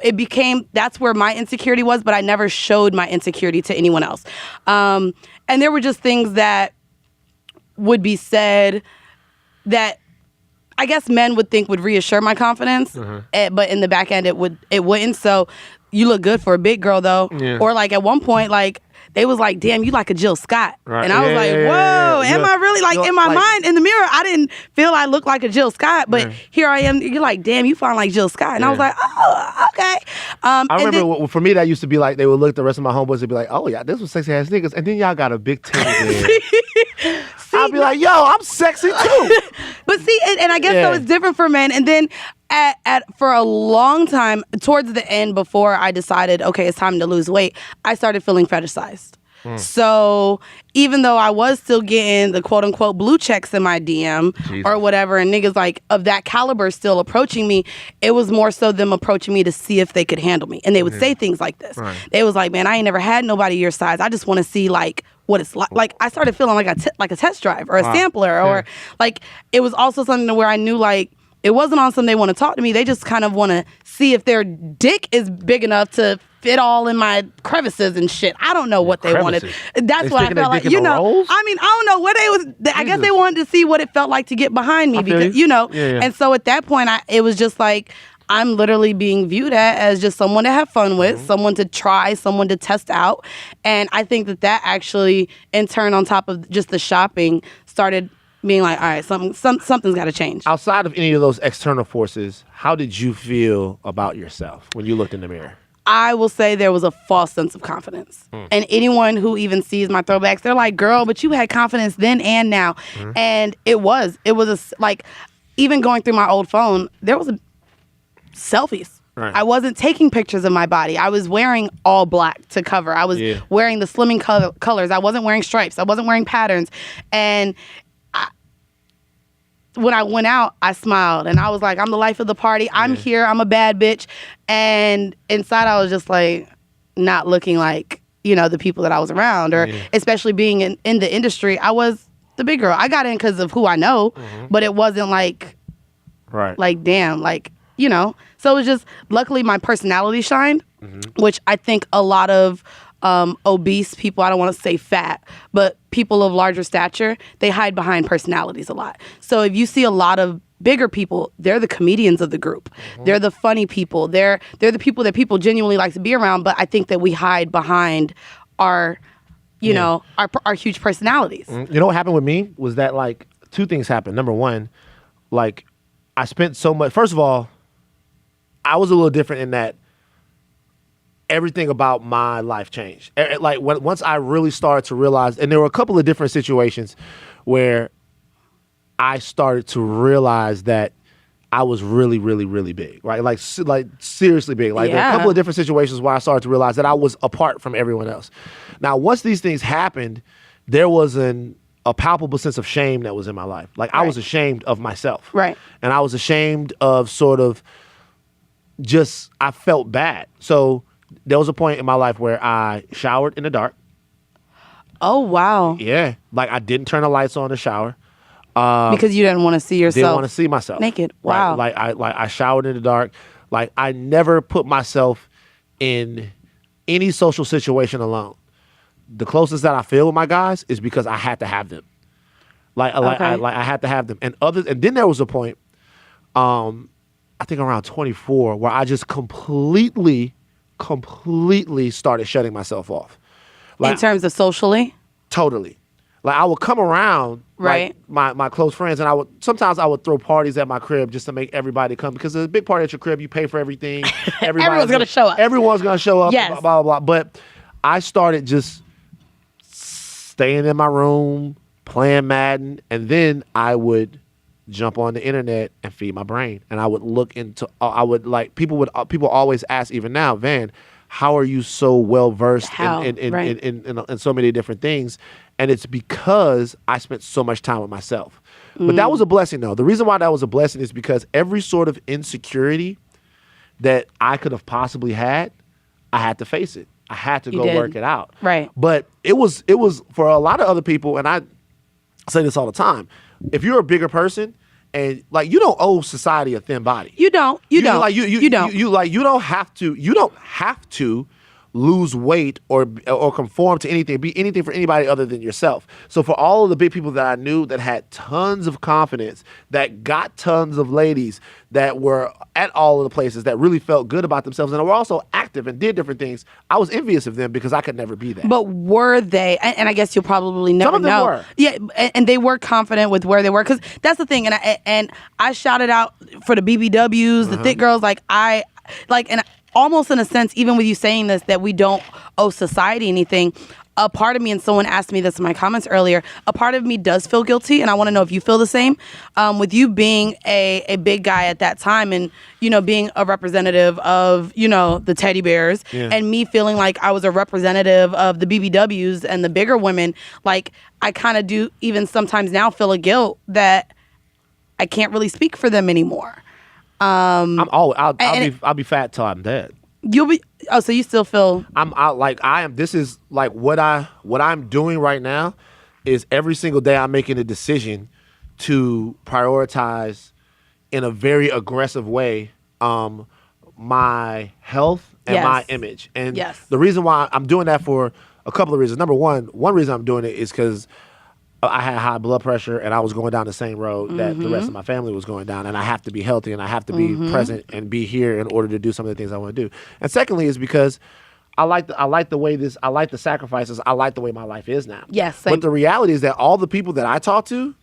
that's where my insecurity was, but I never showed my insecurity to anyone else. And there were just things that would be said that I guess men would think would reassure my confidence, but in the back end it wouldn't. So you look good for a big girl though. Yeah. Or like at one point, like they was like, damn, you like a Jill Scott. Right. And I was like, whoa, am I really? Like in my mind, in the mirror, I didn't feel I looked like a Jill Scott, but here I am. You're like, damn, you fine like Jill Scott. And I was like, oh, okay. I remember for me, that used to be like, they would look at the rest of my homeboys and be like, oh yeah, this was sexy ass niggas. And then y'all got a big titty there. I'd be like, yo, I'm sexy too. But see, and I guess so it's different for men. And then for a long time, towards the end, before I decided, okay, it's time to lose weight, I started feeling fetishized. So even though I was still getting the quote unquote blue checks in my DM or whatever, and niggas like of that caliber still approaching me, it was more so them approaching me to see if they could handle me. And they would say things like this. Right. They was like, man, I ain't never had nobody your size. I just want to see like what it's like. Like I started feeling like a test drive or a sampler or like it was also something where I knew like it wasn't on something they want to talk to me. They just kind of want to see if their dick is big enough to fit all in my crevices and shit. I don't know what they wanted. That's what I felt like. You know, rolls? I mean, I don't know what they was. I guess they wanted to see what it felt like to get behind me because, you know. Yeah. And so at that point, it was just like, I'm literally being viewed as just someone to have fun with, someone to try, someone to test out. And I think that actually, in turn, on top of just the shopping, started being like, all right, something's got to change. Outside of any of those external forces, how did you feel about yourself when you looked in the mirror? I will say there was a false sense of confidence. And anyone who even sees my throwbacks, they're like, girl, but you had confidence then and now. And it was like, even going through my old phone, there was selfies. Right. I wasn't taking pictures of my body. I was wearing all black to cover. I was wearing the slimming colors. I wasn't wearing stripes. I wasn't wearing patterns. And when I went out, I smiled and I was like, I'm the life of the party. I'm here. I'm a bad bitch. And inside I was just like not looking like, you know, the people that I was around or especially being in the industry. I was the big girl. I got in because of who I know, but it wasn't like, like, damn, like, you know. So it was just, luckily my personality shined, which I think a lot of obese people, I don't want to say fat, but people of larger stature, they hide behind personalities a lot. So if you see a lot of bigger people, they're the comedians of the group. They're the funny people. They're the people that people genuinely like to be around, but I think that we hide behind our, you know, our huge personalities. You know what happened with me was that like two things happened. Number one, like I spent so much, first of all, I was a little different in that everything about my life changed. Like once I really started to realize, and there were a couple of different situations where I started to realize that I was really, really, really big, right? Like seriously big. Like there were a couple of different situations where I started to realize that I was apart from everyone else. Now, once these things happened, there was a palpable sense of shame that was in my life. Like I was ashamed of myself. Right. And I was ashamed of sort of just, I felt bad. So there was a point in my life where I showered in the dark. Oh, wow. Yeah. Like I didn't turn the lights on to shower. Because you didn't want to see yourself. Didn't want to see myself. Naked. Wow. Right? I showered in the dark. Like I never put myself in any social situation alone. The closest that I feel with my guys is because I had to have them. I had to have them. And then there was a point, I think around 24, where I just completely started shutting myself off. Like, in terms of socially? Totally. Like I would come around, like my close friends, and sometimes I would throw parties at my crib just to make everybody come, because there's a big party at your crib, you pay for everything. Everyone's gonna show up. Everyone's gonna show up. Yes. Blah, blah, blah. But I started just staying in my room, playing Madden, and then I would jump on the internet and feed my brain. And I would look into, people always ask, even now, Van, how are you so well versed in so many different things? And it's because I spent so much time with myself. But that was a blessing, though. The reason why that was a blessing is because every sort of insecurity that I could have possibly had, I had to face it. I had to go work it out. Right. But it was for a lot of other people, and I say this all the time, if you're a bigger person and like you don't owe society a thin body. You don't. You don't. Like you don't have to lose weight or conform to anything, be anything for anybody other than yourself. So for all of the big people that I knew that had tons of confidence, that got tons of ladies, that were at all of the places, that really felt good about themselves and were also active and did different things, I was envious of them because I could never be that. But were they, and I guess you'll probably never know. Some of them were. Yeah, and they were confident with where they were, because that's the thing, and I shouted out for the BBWs, the thick girls, and almost in a sense, even with you saying this, that we don't owe society anything, a part of me, and someone asked me this in my comments earlier, a part of me does feel guilty, and I want to know if you feel the same. With you being a big guy at that time and, being a representative of, the teddy bears, and me feeling like I was a representative of the BBWs and the bigger women, like, I kind of do even sometimes now feel a guilt that I can't really speak for them anymore. I'll be fat till I'm dead. You'll be. Oh, so you still feel? This is like what I'm doing right now is every single day I'm making a decision to prioritize in a very aggressive way my health and my image. And the reason why I'm doing that for a couple of reasons. Number one reason I'm doing it is because I had high blood pressure and I was going down the same road that the rest of my family was going down, and I have to be healthy and I have to be present and be here in order to do some of the things I want to do. And secondly is because I like the sacrifices. I like the way my life is now. Yes. Same. But the reality is that all the people that I talk to,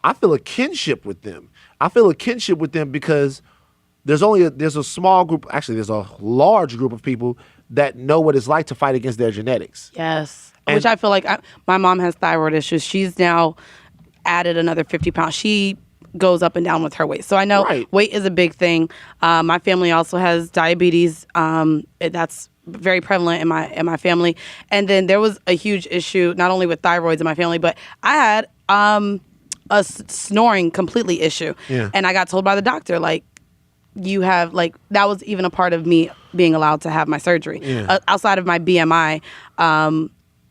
I feel a kinship with them. I feel a kinship with them because there's a small group, actually there's a large group of people that know what it's like to fight against their genetics. Yes. Which I feel like my mom has thyroid issues. She's now added another 50 pounds. She goes up and down with her weight. So I know weight is a big thing. My family also has diabetes. That's very prevalent in my family. And then there was a huge issue, not only with thyroids in my family, but I had a snoring completely issue. Yeah. And I got told by the doctor, like, you have, like, that was even a part of me being allowed to have my surgery. Yeah. Outside of my BMI,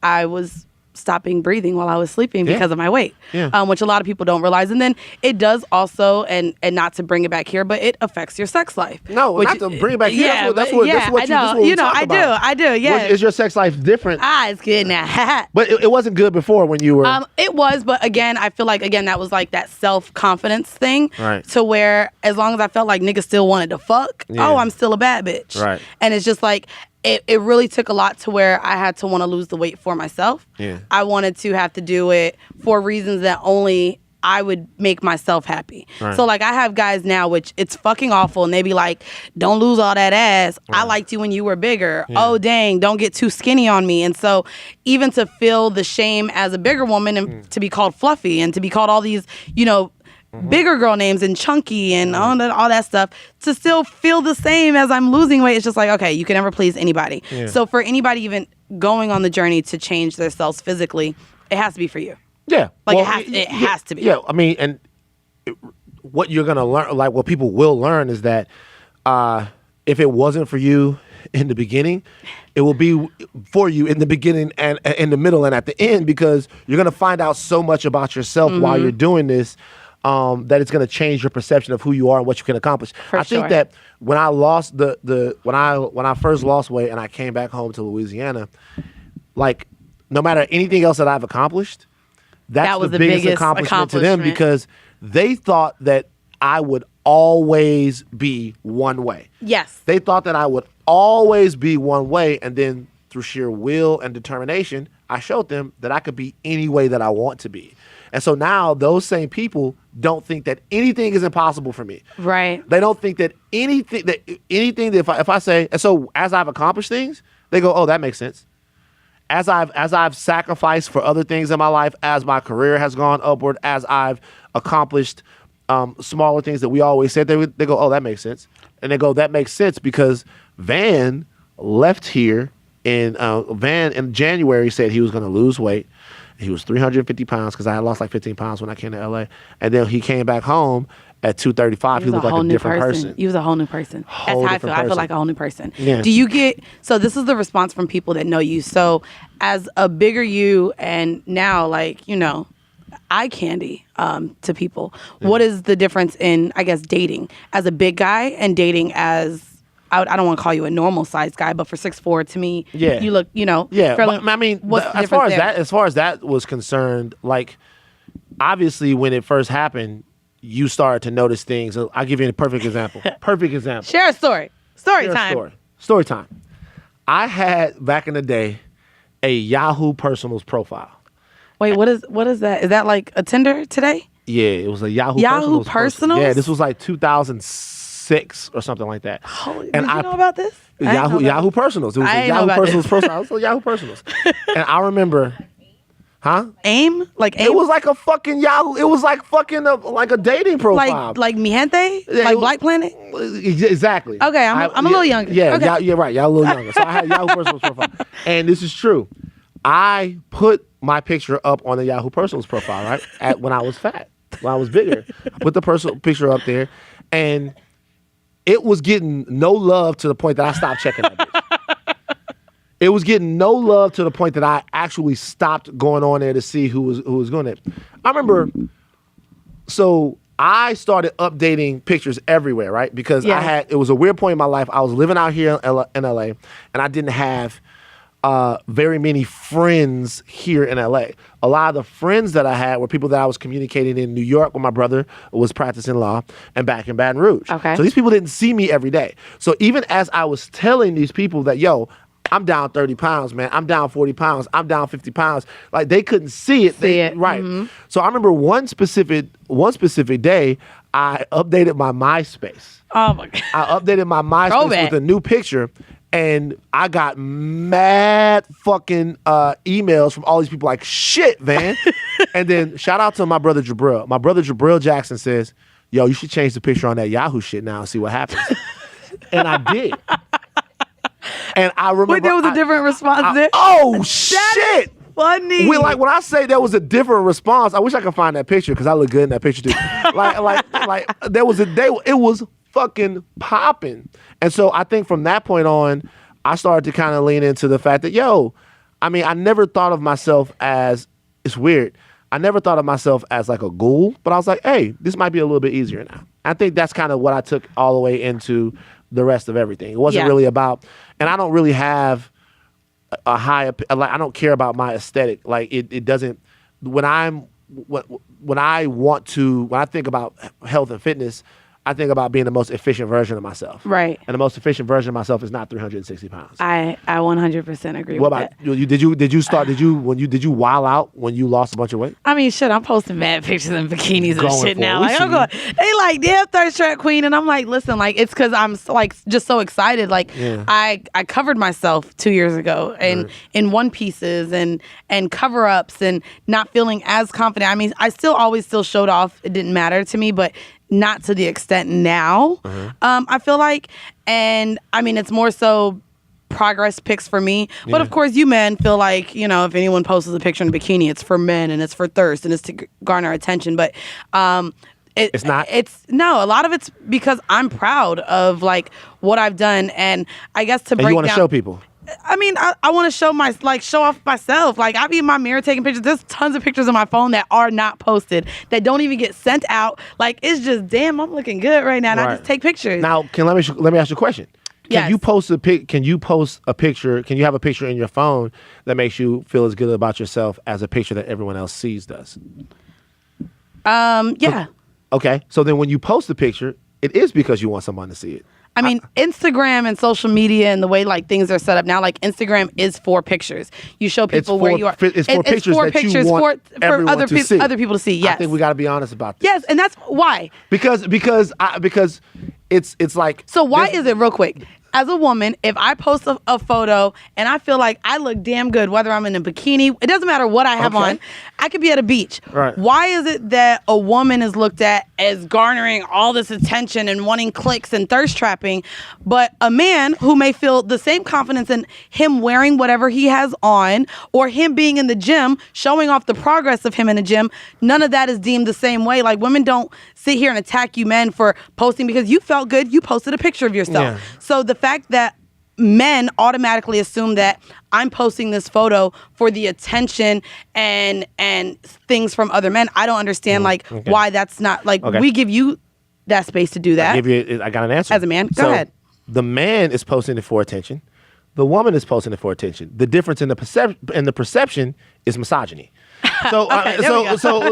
I was stopping breathing while I was sleeping because of my weight, which a lot of people don't realize. And then it does also, and not to bring it back here, but it affects your sex life. No, not to bring it back here. That's what I do. Yeah. Is your sex life different? It's good now. But it wasn't good before when you were. It was, but again, I feel like that was like that self-confidence thing. Right. To where as long as I felt like niggas still wanted to fuck, I'm still a bad bitch. Right. And it's just like, it really took a lot to where I had to want to lose the weight for myself. Yeah. I wanted to have to do it for reasons that only I would make myself happy. Right. So like I have guys now, which it's fucking awful, and they be like, don't lose all that ass. Right. I liked you when you were bigger. Yeah. Oh dang, don't get too skinny on me. And so even to feel the shame as a bigger woman and to be called fluffy and to be called all these, bigger girl names and chunky and all that stuff, to still feel the same as I'm losing weight, it's just like, okay, you can never please anybody. Yeah. So for anybody even going on the journey to change themselves physically, it has to be for you. Yeah. Like it has to be. Yeah, I mean, and what you're going to learn, like what people will learn is that if it wasn't for you in the beginning, it will be for you in the beginning and in the middle and at the end, because you're going to find out so much about yourself while you're doing this. That it's going to change your perception of who you are and what you can accomplish. I think that when I lost when I first lost weight and I came back home to Louisiana, like no matter anything else that I've accomplished, that was the biggest accomplishment to them, because they thought that I would always be one way. Yes. They thought that I would always be one way, and then through sheer will and determination, I showed them that I could be any way that I want to be. And so now those same people don't think that anything is impossible for me. Right. They don't think that anything that if I say, and so as I've accomplished things, they go, oh, that makes sense. As I've sacrificed for other things in my life, as my career has gone upward, as I've accomplished smaller things that we always said, they go, oh, that makes sense. And they go, that makes sense because Van left here Van in January said he was going to lose weight. He was 350 pounds because I had lost like 15 pounds when I came to LA. And then he came back home at 235. He looked like a different person. He was a whole new person. That's how I feel. I feel like a whole new person. Yeah. Do you get, so this is the response from people that know you. So as a bigger you and now like, eye candy to people, what is the difference in, I guess, dating as a big guy and dating as I don't want to call you a normal size guy, but for 6'4", to me, you look, fairly, but, I mean, as far as that was concerned, like, obviously when it first happened, you started to notice things. I'll give you a perfect example. Share a story. Story time. I had, back in the day, a Yahoo Personals profile. Wait, what is that? Is that like a Tinder today? Yeah, it was a Yahoo Personals. Yeah, this was like 2006 or something like that. Did you know about this? Yahoo Personals. It was a Yahoo Personals profile. It was Yahoo Personals. And I remember... Huh? AIM? Like AIM? It was like a fucking Yahoo. It was like fucking like a dating profile. Like Mi Gente? Like Black Planet? Exactly. Okay, I'm a little younger. Yeah, okay. You're right. Y'all a little younger. So I had Yahoo Personals profile. And this is true. I put my picture up on the Yahoo Personals profile, right? When I was fat, when I was bigger. I put the picture up there. And it was getting no love to the point that I stopped checking that bitch. It was getting no love to the point that I actually stopped going on there to see who was going there. I remember, so I started updating pictures everywhere, right? Because it was a weird point in my life. I was living out here in LA, and I didn't have very many friends here in LA. A lot of the friends that I had were people that I was communicating in New York when my brother was practicing law and back in Baton Rouge. Okay. So these people didn't see me every day. So even as I was telling these people that, yo, I'm down 30 pounds, man. I'm down 40 pounds. I'm down 50 pounds. Like, they couldn't see it. Right. Mm-hmm. So I remember one specific day, I updated my MySpace. Oh, my God. I updated my MySpace with a new picture, and I got mad fucking emails from all these people like, shit, man. And then shout out to my brother Jabril. My brother Jabril Jackson says, yo, you should change the picture on that Yahoo shit now and see what happens. And I did. And I remember. Wait, there was a different response there? Oh, shit. Funny. When I say there was a different response, I wish I could find that picture because I look good in that picture too. like there was a day, it was fucking popping. And so I think from that point on, I started to kind of lean into the fact that, yo, I mean, I never thought of myself as, it's weird, I never thought of myself as like a ghoul, but I was like, hey, this might be a little bit easier now. I think that's kind of what I took all the way into the rest of everything. It wasn't really about, and I don't really have a high, like, I don't care about my aesthetic. Like, it doesn't, when I think about health and fitness, I think about being the most efficient version of myself. Right. And the most efficient version of myself is not 360 pounds. I 100% agree with that. You? Did you wild out when you lost a bunch of weight? I mean, shit, I'm posting mad pictures in bikinis and shit now. Like, I'm going, they like, damn, thirst trap queen. And I'm like, listen, like, it's because I'm like just so excited. Like, I covered myself 2 years ago in one pieces and cover ups and not feeling as confident. I mean, I always showed off. It didn't matter to me, but not to the extent now, I feel like. And I mean, it's more so progress pics for me. But of course, you men feel like, you know, if anyone posts a picture in a bikini, it's for men and it's for thirst and it's to garner attention. But it's not. No, a lot of it's because I'm proud of like what I've done. And I guess to break down. You want to show people. I mean, I want to show off myself. Like, I be in my mirror taking pictures. There's tons of pictures on my phone that are not posted, that don't even get sent out. Like, it's just, damn, I'm looking good right now. And I just take pictures. Now, let me ask you a question. Can you post a picture? Can you have a picture in your phone that makes you feel as good about yourself as a picture that everyone else sees does? Yeah. Okay. So then when you post a picture, it is because you want someone to see it. I mean, Instagram and social media and the way like things are set up now, like Instagram is for pictures. You show people where you are. It's for pictures that you want everyone to see. Other people to see. Yes. I think we got to be honest about this. Yes, and that's why. Because it's like. So why is it, real quick? As a woman, if I post a photo and I feel like I look damn good, whether I'm in a bikini, it doesn't matter what I have on. I could be at a beach. Right. Why is it that a woman is looked at as garnering all this attention and wanting clicks and thirst trapping, but a man who may feel the same confidence in him wearing whatever he has on or him being in the gym, showing off the progress of him in the gym, none of that is deemed the same way. Like, women don't sit here and attack you men for posting because you felt good, you posted a picture of yourself. Yeah. So the fact that men automatically assume that I'm posting this photo for the attention and things from other men, I don't understand why that's not like we give you that space to do that. I got an answer as a man. Go ahead. the man is posting it for attention. The woman is posting it for attention. The difference in the perception is misogyny. So,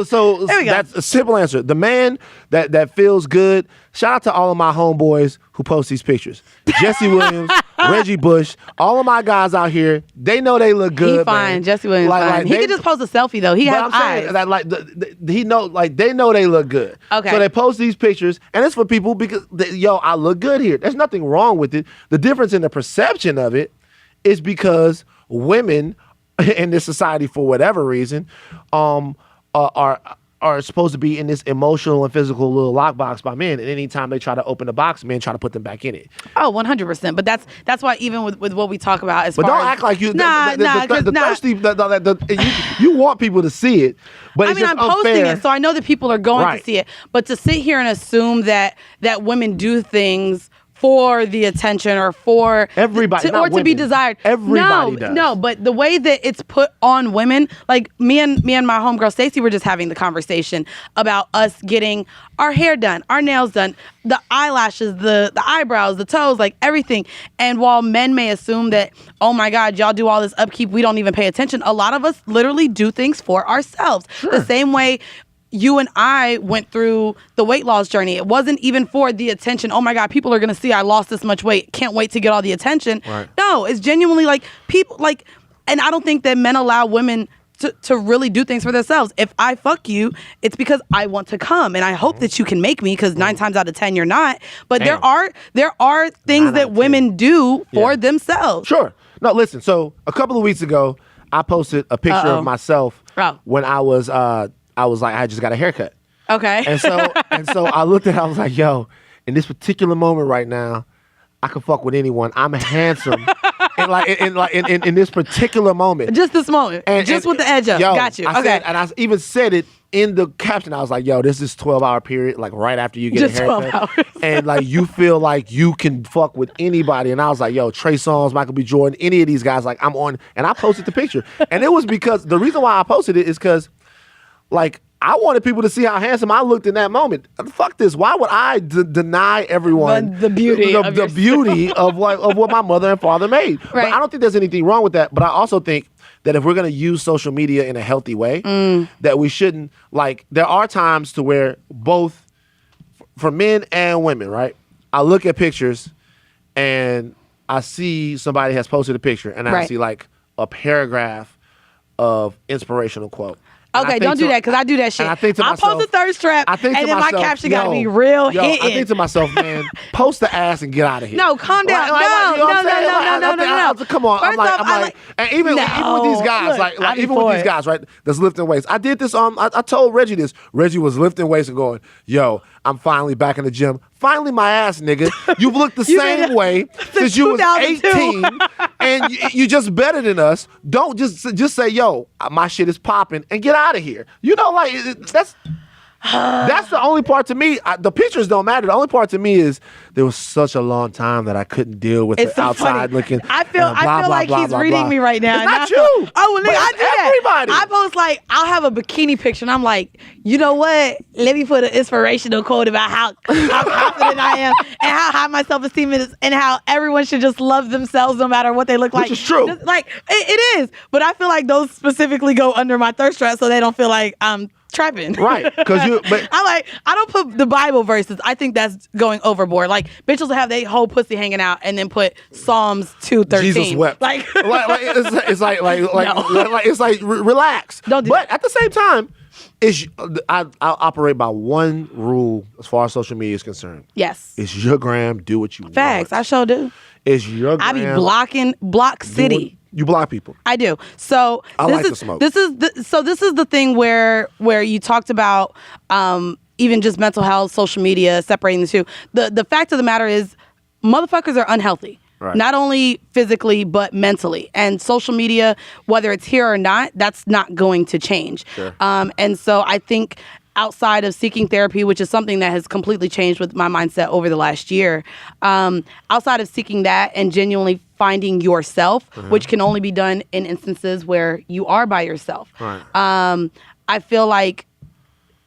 so that's a simple answer. The man that feels good. Shout out to all of my homeboys who post these pictures. Jesse Williams, Reggie Bush, all of my guys out here. They know they look good. He fine. Man. Jesse Williams fine. He could just post a selfie though. He has eyes. He know, like they know they look good. Okay. So they post these pictures, and it's for people because I look good here. There's nothing wrong with it. The difference in the perception of it is because women in this society, for whatever reason, are supposed to be in this emotional and physical little lockbox by men. And anytime they try to open the box, men try to put them back in it. Oh, 100%. But that's why even with what we talk about, but don't act like you. Thirsty. You want people to see it. But it's I'm posting it, so I know that people are going to see it. But to sit here and assume that women do things for the attention or for everybody to be desired. Everybody does. No, but the way that it's put on women, like me and my homegirl Stacey were just having the conversation about us getting our hair done, our nails done, the eyelashes, the eyebrows, the toes, like everything. And while men may assume that, oh my God, y'all do all this upkeep, we don't even pay attention. A lot of us literally do things for ourselves. Sure. The same way you and I went through the weight loss journey. It wasn't even for the attention. Oh my God, people are going to see I lost this much weight. Can't wait to get all the attention. Right. No, it's genuinely like people like, and I don't think that men allow women to really do things for themselves. If I fuck you, it's because I want to come, and I hope that you can make me, because 9 times out of 10 you're not. But there are things that women do for themselves. Sure. No, listen. So a couple of weeks ago, I posted a picture of myself when I was like, I just got a haircut. Okay. And so I looked at it, I was like, yo, in this particular moment right now, I can fuck with anyone. I'm handsome. in this particular moment. Just this moment. Just with the edge up. Yo, got you. I even said it in the caption. I was like, yo, this is 12-hour period, like right after you get a haircut. 12 hours. And like you feel like you can fuck with anybody. And I was like, yo, Trey Songz, Michael B. Jordan, any of these guys, like I'm on. And I posted the picture. And it was because the reason why I posted it is because like I wanted people to see how handsome I looked in that moment. Fuck this. Why would I deny everyone the beauty of what my mother and father made? Right. But I don't think there's anything wrong with that. But I also think that if we're going to use social media in a healthy way, that we shouldn't, like, there are times to where both, for men and women, right? I look at pictures and I see somebody has posted a picture and I see like a paragraph of inspirational quote. Okay, don't do that, because I do that shit. And I think to myself, I'll post a thirst trap, and then my caption got to be real hitting. I think to myself, man, post the ass and get out of here. No, calm down. No. Come on. I'm like, and even with these guys, with these guys, right, that's lifting weights. I did this, I told Reggie this. Reggie was lifting weights and going, yo, I'm finally back in the gym. Finally, my ass, nigga. You've looked the same way since you was 18, and you just better than us. Don't just say, yo, my shit is popping, and get out of here. You know, like, that's the only part to me. The pictures don't matter. The only part to me is there was such a long time that I couldn't deal with the outside looking. I feel like he's reading me right now. It's not you. Oh, well, nigga, I do that. Everybody. I post, like, I'll have a bikini picture, and I'm like, you know what? Let me put an inspirational quote about how confident I am and how high my self-esteem is and how everyone should just love themselves no matter what they look like. Which is true. Just, like, it is. But I feel like those specifically go under my thirst trap so they don't feel like I'm trapping. Right. But I'm like, I don't put the Bible verses. I think that's going overboard. Like, bitches will have their whole pussy hanging out and then put Psalms 2:13. Jesus wept. Like it's like relax. Don't do that. But at the same time, I'll operate by one rule as far as social media is concerned. Yes. It's your gram. Do what you want. Facts. I sure do. It's your gram. I be block city. You block people. I do. So I like to smoke. This is the thing where you talked about even just mental health, social media, separating the two. The fact of the matter is, motherfuckers are unhealthy. Right. Not only physically, but mentally. And social media, whether it's here or not, that's not going to change. Sure. And so I think outside of seeking therapy, which is something that has completely changed with my mindset over the last year, outside of seeking that and genuinely finding yourself, which can only be done in instances where you are by yourself. Right. I feel like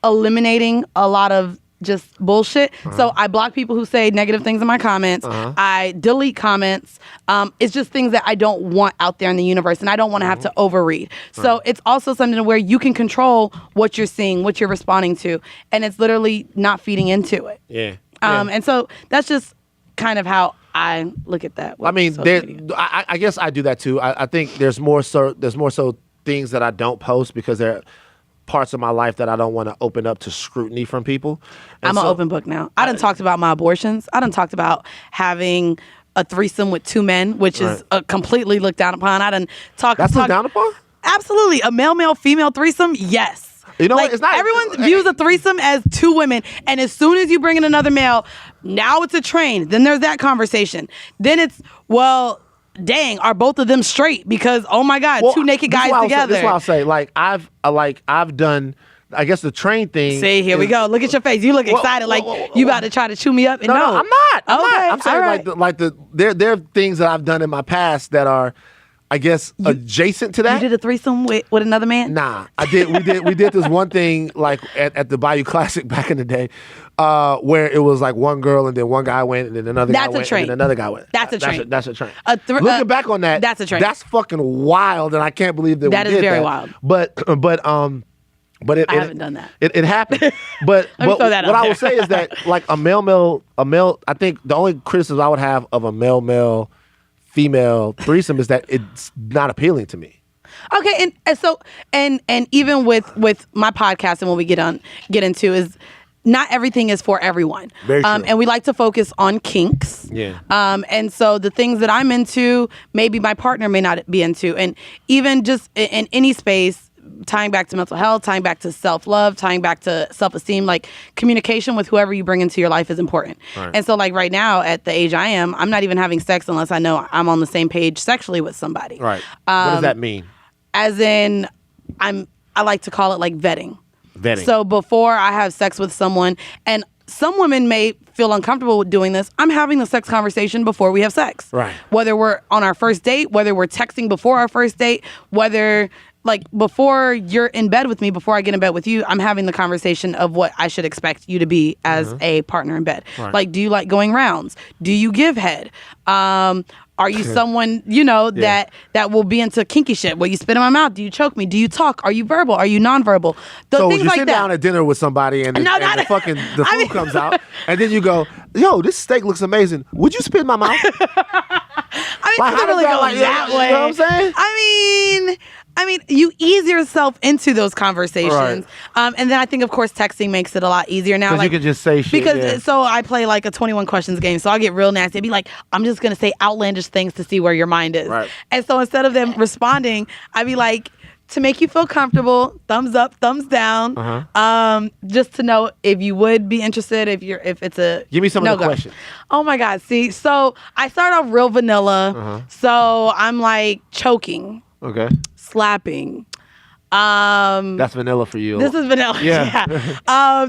eliminating a lot of just bullshit. So I block people who say negative things in my comments. I delete comments. It's just things that I don't want out there in the universe, and I don't want to have to overread. So it's also something where you can control what you're seeing, what you're responding to, and it's literally not feeding into it. Yeah. And so that's just kind of how I look at that. I mean, I guess I do that too. I think there's more so things that I don't post because they're parts of my life that I don't want to open up to scrutiny from people. And I'm an open book now. I done talked about my abortions. I done talked about having a threesome with 2 men, which is completely looked down upon. I done talked. That's looked down upon? Absolutely. A male, female threesome, yes. You know like, what? It's not, everyone views a threesome as 2 women, and as soon as you bring in another male, now it's a train. Then there's that conversation. Then it's, well, dang, are both of them straight? Because, oh my God, 2 naked guys together. This is why I'll say, like, I've done, I guess, the train thing. See, here we go. Look at your face. You look excited, like you about to try to chew me up. And no, I'm not. I'm saying right. there are things that I've done in my past that are, I guess, adjacent to that. You did a threesome with another man? Nah, I did. We did this one thing like at the Bayou Classic back in the day, where it was like one girl and then one guy went and then another guy went and then another guy went. That's a train. That's a train. Looking back on that, that's a train. That's fucking wild, and I can't believe that we did that. That is very wild. But I haven't done that. It happened. But what I will say is that like a male. I think the only criticism I would have of a male female threesome is that it's not appealing to me. Okay, and so even with my podcast and what we get into is not everything is for everyone. Very true. And we like to focus on kinks. Yeah. And so the things that I'm into, maybe my partner may not be into, and even just in any space. Tying back to mental health, tying back to self-love, tying back to self-esteem, like communication with whoever you bring into your life is important. Right. And so like right now at the age I am, I'm not even having sex unless I know I'm on the same page sexually with somebody. Right. What does that mean? As in, I like to call it like vetting. Vetting. So before I have sex with someone, and some women may feel uncomfortable with doing this, I'm having the sex conversation before we have sex. Right. Whether we're on our first date, whether we're texting before our first date, whether like before you're in bed with me, before I get in bed with you, I'm having the conversation of what I should expect you to be as a partner in bed. Right. Like, do you like going rounds? Do you give head? Are you someone, that will be into kinky shit? Will you spit in my mouth? Do you choke me? Do you talk? Are you verbal? Are you nonverbal? So you're sitting down at dinner with somebody and the food comes out and then you go, yo, this steak looks amazing. Would you spit in my mouth? I mean, really go that way. You know what I'm saying? I mean, you ease yourself into those conversations. Right. And then I think, of course, texting makes it a lot easier now. Because you can just say shit. So I play like a 21 questions game. So I'll get real nasty. I'd be like, I'm just going to say outlandish things to see where your mind is. Right. And so instead of them responding, I'd be like, to make you feel comfortable, thumbs up, thumbs down. Just to know if you would be interested, if it's a give me some of the questions. Oh my God. See, so I start off real vanilla. So I'm like choking. Okay. Slapping. That's vanilla for you. This is vanilla. Yeah.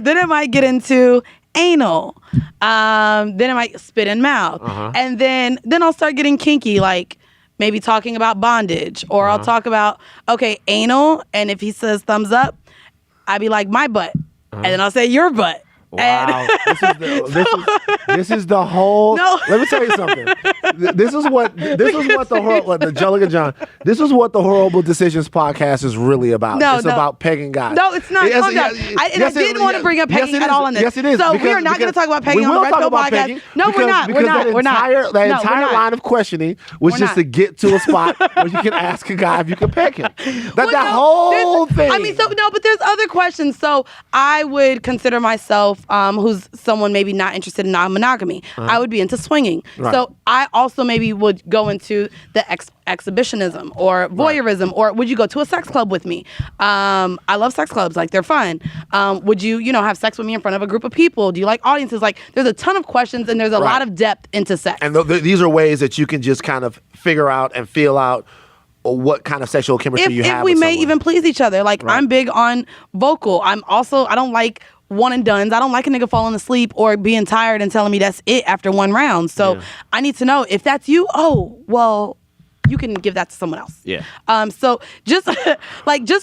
Then it might get into anal. Then it might spit in mouth. And then I'll start getting kinky, like maybe talking about bondage, or I'll talk about, okay, anal, and if he says thumbs up, I'd be like, my butt. And then I'll say your butt. Wow, this is the whole. No. Let me tell you something. This is what the Jellica John. This is what the Whoreible Decisions Podcast is really about. It's about pegging guys. No, it's not. I didn't want to bring up pegging at all in this. Yes, it is. So we are not going to talk about pegging on the Red Pill Podcast. No, we're not. That entire line of questioning was just to get to a spot where you can ask a guy if you can peg him. That whole thing. I mean, but there's other questions. So I would consider myself. Who's someone maybe not interested in non-monogamy. I would be into swinging. Right. So I also maybe would go into the exhibitionism or voyeurism, or would you go to a sex club with me? I love sex clubs. Like, they're fun. Would you, have sex with me in front of a group of people? Do you like audiences? Like, there's a ton of questions and there's a lot of depth into sex. And these are ways that you can just kind of figure out and feel out what kind of sexual chemistry you have. If we may even please each other. Like, I'm big on vocal. I don't like one and dones. I don't like a nigga falling asleep or being tired and telling me that's it after one round. So I need to know if that's you. Oh, well, you can give that to someone else. Yeah. So just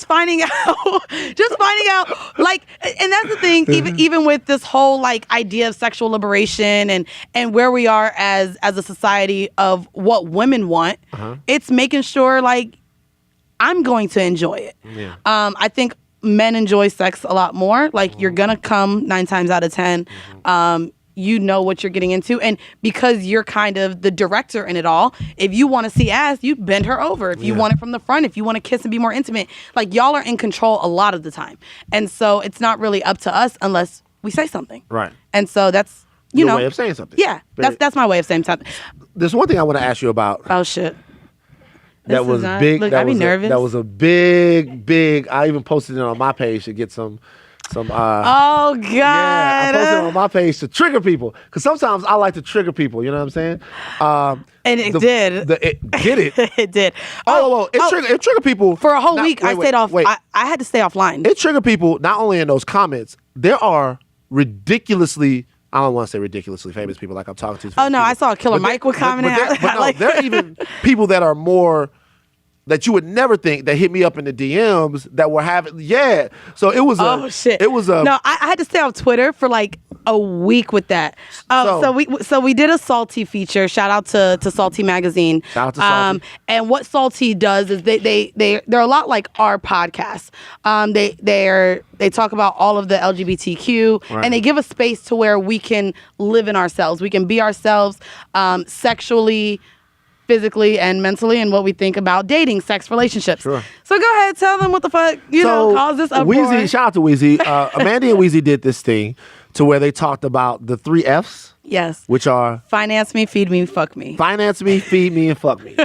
finding out, like, and that's the thing. Even with this whole like idea of sexual liberation and where we are as a society of what women want, it's making sure like I'm going to enjoy it. Yeah. I think men enjoy sex a lot more. Like you're gonna come 9 times out of 10. You know what you're getting into, and because you're kind of the director in it all, if you want to see ass, you bend her over. If you want it from the front, if you want to kiss and be more intimate, like y'all are in control a lot of the time, and so it's not really up to us unless we say something. Right. And so that's your way of saying something. Yeah, that's my way of saying something. There's one thing I want to ask you about. Oh shit. That was big. Look, I'd be nervous. That was a big. I even posted it on my page to get some. Oh God! Yeah, I posted it on my page to trigger people because sometimes I like to trigger people. You know what I'm saying? And it did. It did it. It did. It triggered people for a whole week. I stayed off. I had to stay offline. It triggered people not only in those comments. There are ridiculously. I don't want to say ridiculously famous people like I'm talking to. Oh no, I saw Killer Mike would comment. But there are even people that are more. That you would never think that hit me up in the DMs that were having, So it was shit. It was no. I had to stay off Twitter for like a week with that. So we did a Salty feature. Shout out to Salty Magazine. Shout out to Salty. And what Salty does is they're a lot like our podcast. They talk about all of the LGBTQ and they give a space to where we can live in ourselves. We can be ourselves sexually, physically and mentally, and what we think about dating, sex, relationships. Sure. So go ahead, tell them what the fuck, caused this uproar. Weezy, shout out to Weezy. Mandy and Weezy did this thing to where they talked about the 3 F's. Yes. Which are? Finance me, feed me, fuck me. Finance me, feed me, and fuck me.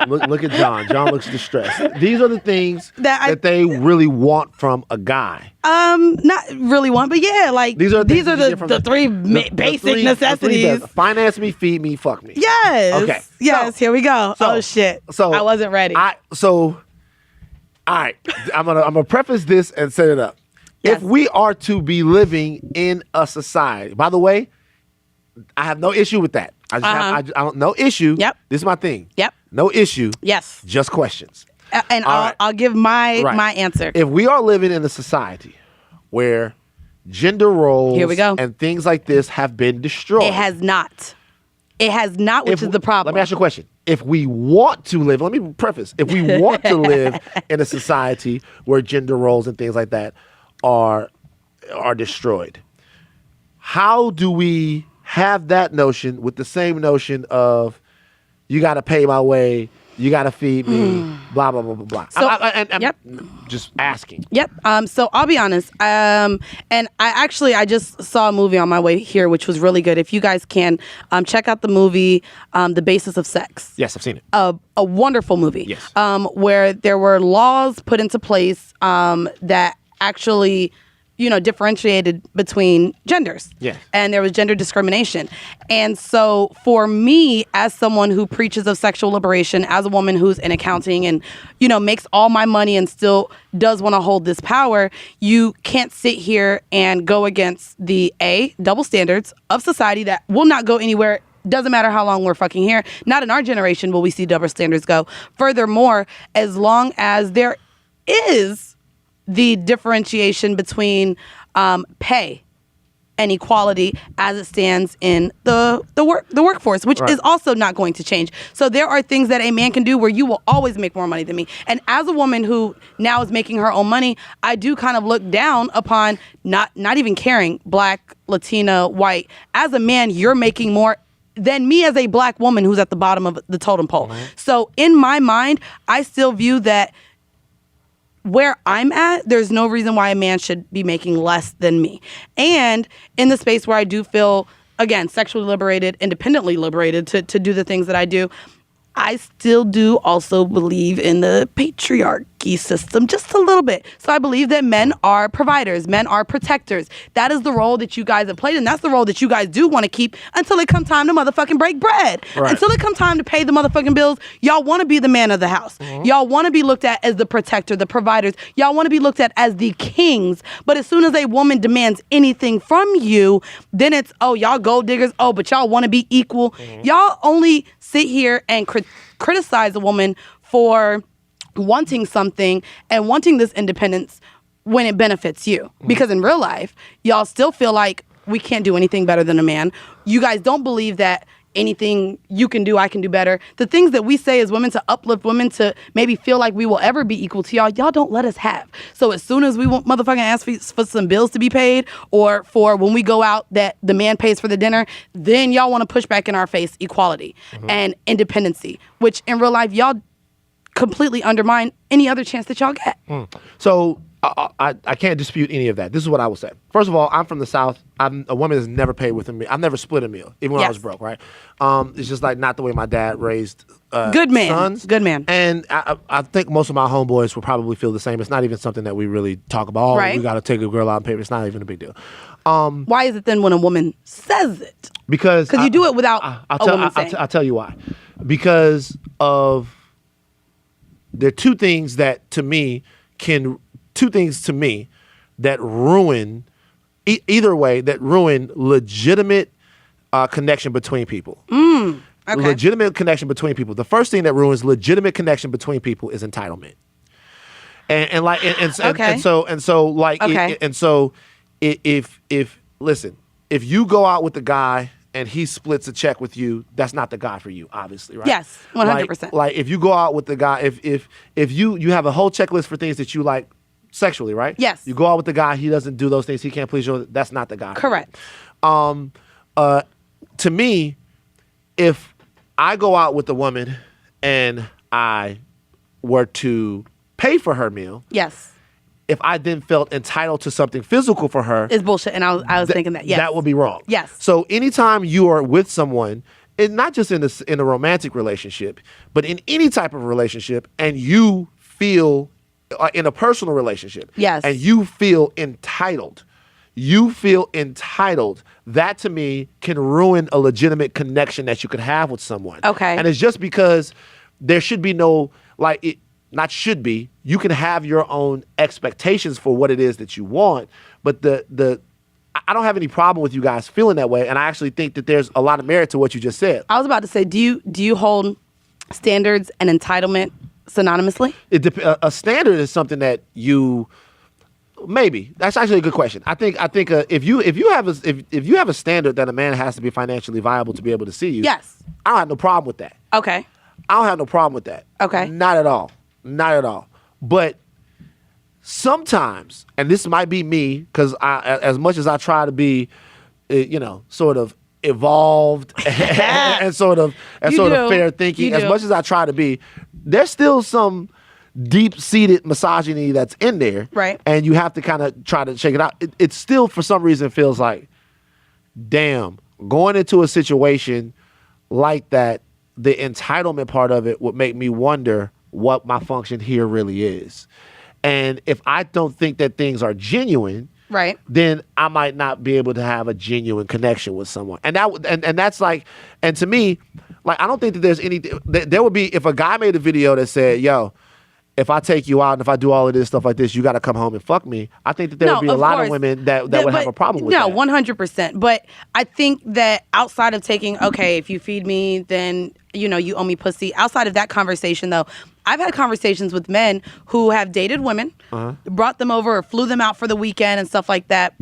Look at John. John looks distressed. These are the things that they really want from a guy. Not really want, but yeah, like these are the 3 basic necessities. Finance me, feed me, fuck me. Yes. Okay. Yes. Here we go. Oh shit. So I wasn't ready. All right. I'm gonna preface this and set it up. Yes. If we are to be living in a society, by the way, I have no issue with that. I don't no issue. Yep. This is my thing. Yep. No issue. Yes. Just questions. And I'll give my answer. If we are living in a society where gender roles Here we go. and things like this have been destroyed. It has not. It has not, which is the problem. Let me ask you a question. If we want to live, let me preface, if we want to live in a society where gender roles and things like that are destroyed, how do we have that notion with the same notion of you got to pay my way, you got to feed me, blah, blah, blah, blah, blah. So, I'm just asking. Yep. So I'll be honest. And I just saw a movie on my way here, which was really good. If you guys can check out the movie, The Basis of Sex. Yes, I've seen it. A wonderful movie. Yes. Where there were laws put into place that actually differentiated between genders. Yeah. And there was gender discrimination. And so for me, as someone who preaches of sexual liberation, as a woman who's in accounting and, makes all my money and still does want to hold this power, you can't sit here and go against the double standards of society that will not go anywhere. Doesn't matter how long we're fucking here. Not in our generation will we see double standards go. Furthermore, as long as there is the differentiation between pay and equality as it stands in the workforce, which is also not going to change. So there are things that a man can do where you will always make more money than me. And as a woman who now is making her own money, I do kind of look down upon not even caring, Black, Latina, white. As a man, you're making more than me as a Black woman who's at the bottom of the totem pole. Mm-hmm. So in my mind, I still view that where I'm at, there's no reason why a man should be making less than me. And in the space where I do feel, again, sexually liberated, independently liberated to do the things that I do, I still do also believe in the patriarchy. hierarchy system just a little bit. So I believe that men are providers, men are protectors. That is the role that you guys have played, and that's the role that you guys do want to keep until it comes time to motherfucking break bread. Right. Until it comes time to pay the motherfucking bills, y'all want to be the man of the house. Y'all want to be looked at as the protector, the providers. Y'all want to be looked at as the kings. But as soon as a woman demands anything from you, then it's, oh, y'all gold diggers. Oh, but y'all want to be equal. Y'all only sit here and criticize a woman for wanting something and wanting this independence when it benefits you. Because in real life, y'all still feel like we can't do anything better than a man. You guys don't believe that anything you can do, I can do better. The things that we say as women to uplift women to maybe feel like we will ever be equal to y'all don't let us have. So as soon as we want motherfucking ask for some bills to be paid, or for when we go out that the man pays for the dinner, then y'all want to push back in our face equality and independency, which in real life y'all completely undermine any other chance that y'all get. So I can't dispute any of that. This is what I will say. First of all, I'm from the South. I'm a woman that's never paid with a meal. I've never split a meal, even when I was broke, right? It's just like not the way my dad raised good man. sons. Good man. And I think most of my homeboys will probably feel the same. It's not even something that we really talk about. Right. We got to take a girl out and pay. It's not even a big deal. Why is it then when a woman says it? Because you do it without a woman saying. I'll tell you why. Because of there are two things to me that ruin either way, that ruin legitimate connection between people. Okay. Legitimate connection between people. The first thing that ruins legitimate connection between people is entitlement. If you go out with the guy and he splits a check with you, that's not the guy for you, obviously, right? Yes, 100%. Like if you go out with the guy, if you have a whole checklist for things that you like sexually, right? Yes. You go out with the guy, he doesn't do those things, he can't please you, that's not the guy. Correct. To me, if I go out with a woman and I were to pay for her meal, yes, if I then felt entitled to something physical for her, it's bullshit. And I was thinking that, yes. That would be wrong. Yes. So anytime you are with someone, and not just in a romantic relationship, but in any type of relationship, and you feel in a personal relationship, yes, and you feel entitled, that to me can ruin a legitimate connection that you could have with someone. Okay. And it's just because there should be no, not should be, you can have your own expectations for what it is that you want, but I don't have any problem with you guys feeling that way, and I actually think that there's a lot of merit to what you just said. I was about to say, do you hold standards and entitlement synonymously? A standard is something that you maybe. That's actually a good question. I think if you have a standard that a man has to be financially viable to be able to see you, yes, I don't have no problem with that. Okay. I don't have no problem with that. Okay. Not at all. But sometimes, and this might be me, because as much as I try to be, sort of evolved and sort of fair thinking, as much as I try to be, there's still some deep-seated misogyny that's in there. Right. And you have to kind of try to shake it out. It still, for some reason, feels like, damn, going into a situation like that, the entitlement part of it would make me wonder what my function here really is. And if I don't think that things are genuine, right, then I might not be able to have a genuine connection with someone. And that's like, and to me, like, I don't think that there's anything, there would be, if a guy made a video that said, yo, if I take you out and if I do all of this stuff like this, you got to come home and fuck me. I think that there would be a lot of women that would have a problem with that. No, 100%. But I think that outside of taking, okay, if you feed me, then, you owe me pussy. Outside of that conversation, though, I've had conversations with men who have dated women, brought them over or flew them out for the weekend and stuff like that.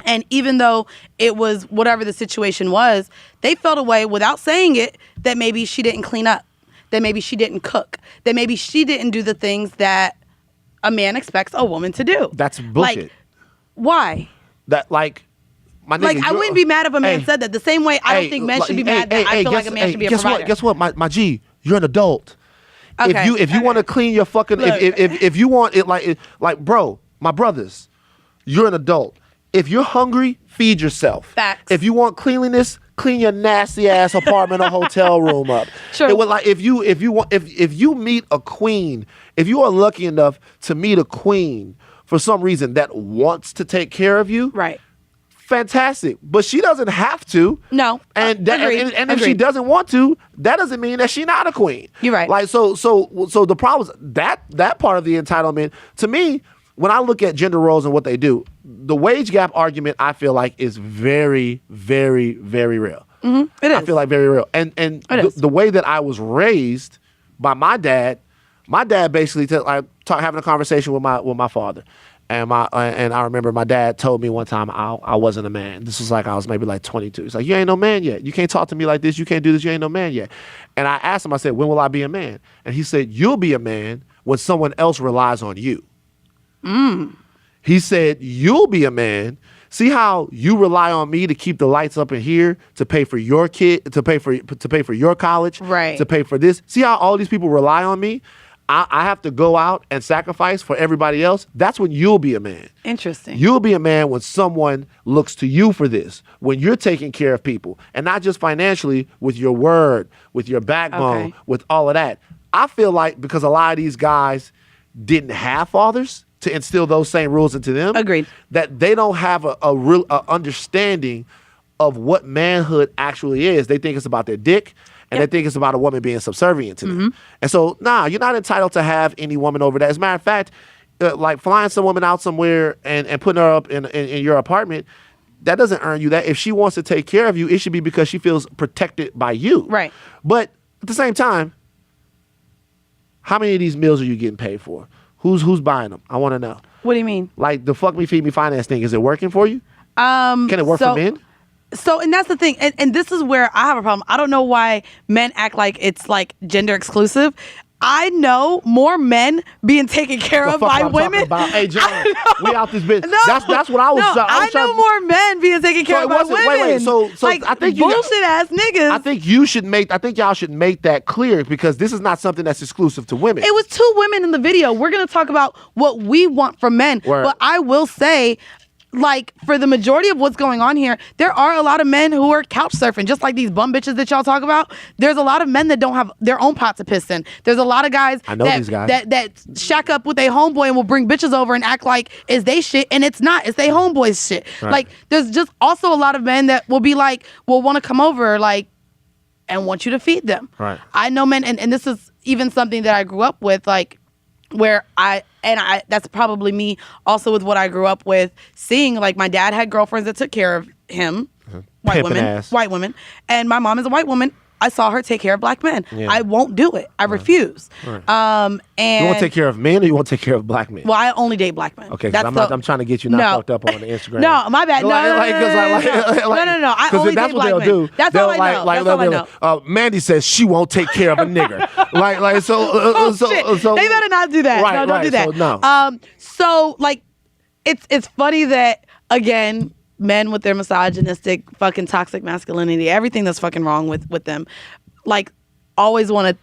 And even though it was whatever the situation was, they felt a way without saying it that maybe she didn't clean up, that maybe she didn't cook, that maybe she didn't do the things that a man expects a woman to do. That's bullshit. Like, why? That, like, my nigga, I wouldn't be mad if a man said that. The same way I don't think men should be mad that I feel like a man should be a provider. Guess what? My G, you're an adult. Okay. If you want to clean your fucking, if you want it like bro, my brothers, you're an adult. if you're hungry, feed yourself. Facts. If you want cleanliness, clean your nasty ass apartment or hotel room up. True. It was like if you meet a queen, if you are lucky enough to meet a queen for some reason that wants to take care of you, right. Fantastic, but she doesn't have to. No, and if she doesn't want to, that doesn't mean that she's not a queen. You're right. Like so the problem is that part of the entitlement. To me, when I look at gender roles and what they do, the wage gap argument I feel like is very, very, very real. Mm-hmm. It is. I feel like very real. And the way that I was raised by my dad basically having a conversation with my father. And I remember my dad told me one time I wasn't a man. This was like I was maybe like 22. He's like, you ain't no man yet. You can't talk to me like this. You can't do this. You ain't no man yet. And I asked him, I said, when will I be a man? And he said, you'll be a man when someone else relies on you. He said, you'll be a man. See how you rely on me to keep the lights up in here, to pay for your kid, to pay for your college, right. to pay for this. See how all these people rely on me? I have to go out and sacrifice for everybody else. That's when you'll be a man. Interesting. You'll be a man when someone looks to you for this, when you're taking care of people, and not just financially, with your word, with your backbone, with all of that. I feel like because a lot of these guys didn't have fathers to instill those same rules into them. Agreed. That they don't have a real understanding of what manhood actually is. They think it's about their dick. And they think it's about a woman being subservient to them. And so, you're not entitled to have any woman over that. As a matter of fact, like flying some woman out somewhere and putting her up in your apartment, that doesn't earn you that. If she wants to take care of you, it should be because she feels protected by you. Right. But at the same time, how many of these meals are you getting paid for? Who's buying them? I want to know. What do you mean? Like the fuck me, feed me, finance thing, is it working for you? Can it work for men? So, and that's the thing. And this is where I have a problem. I don't know why men act like it's like gender exclusive. I know more men being taken care of by women. Hey, John, we out this bitch. No, that's what I was. No, I know more men being taken care of by women. Wait. So like, I think bullshit ass niggas. I think y'all should make that clear, because this is not something that's exclusive to women. It was 2 women in the video. We're gonna talk about what we want from men. Word. But I will say, like, for the majority of what's going on here, there are a lot of men who are couch surfing, just like these bum bitches that y'all talk about. There's a lot of men that don't have their own pots to piss in. There's a lot of guys that shack up with a homeboy and will bring bitches over and act like it's they shit, and it's not. It's they homeboy's shit. Right. Like, there's just also a lot of men that will be like, will want to come over, like, and want you to feed them. Right. I know men, and this is even something that I grew up with, like, where I that's probably me also with what I grew up with, seeing, like, my dad had girlfriends that took care of him, white women, and my mom is a white woman. I saw her take care of black men. Yeah. I won't do it. I refuse. Right. And you want to take care of men, or you want to take care of black men? Well, I only date black men. Okay, I'm trying to get you not fucked up on the Instagram. No, my bad. No. I only date black men. Do. That's all I know. Mandy says she won't take care of a nigger. So they better not do that. Right, no, don't do that. So, no. So, like, it's funny that, again, men with their misogynistic, fucking toxic masculinity, everything that's fucking wrong with them, like, always want to,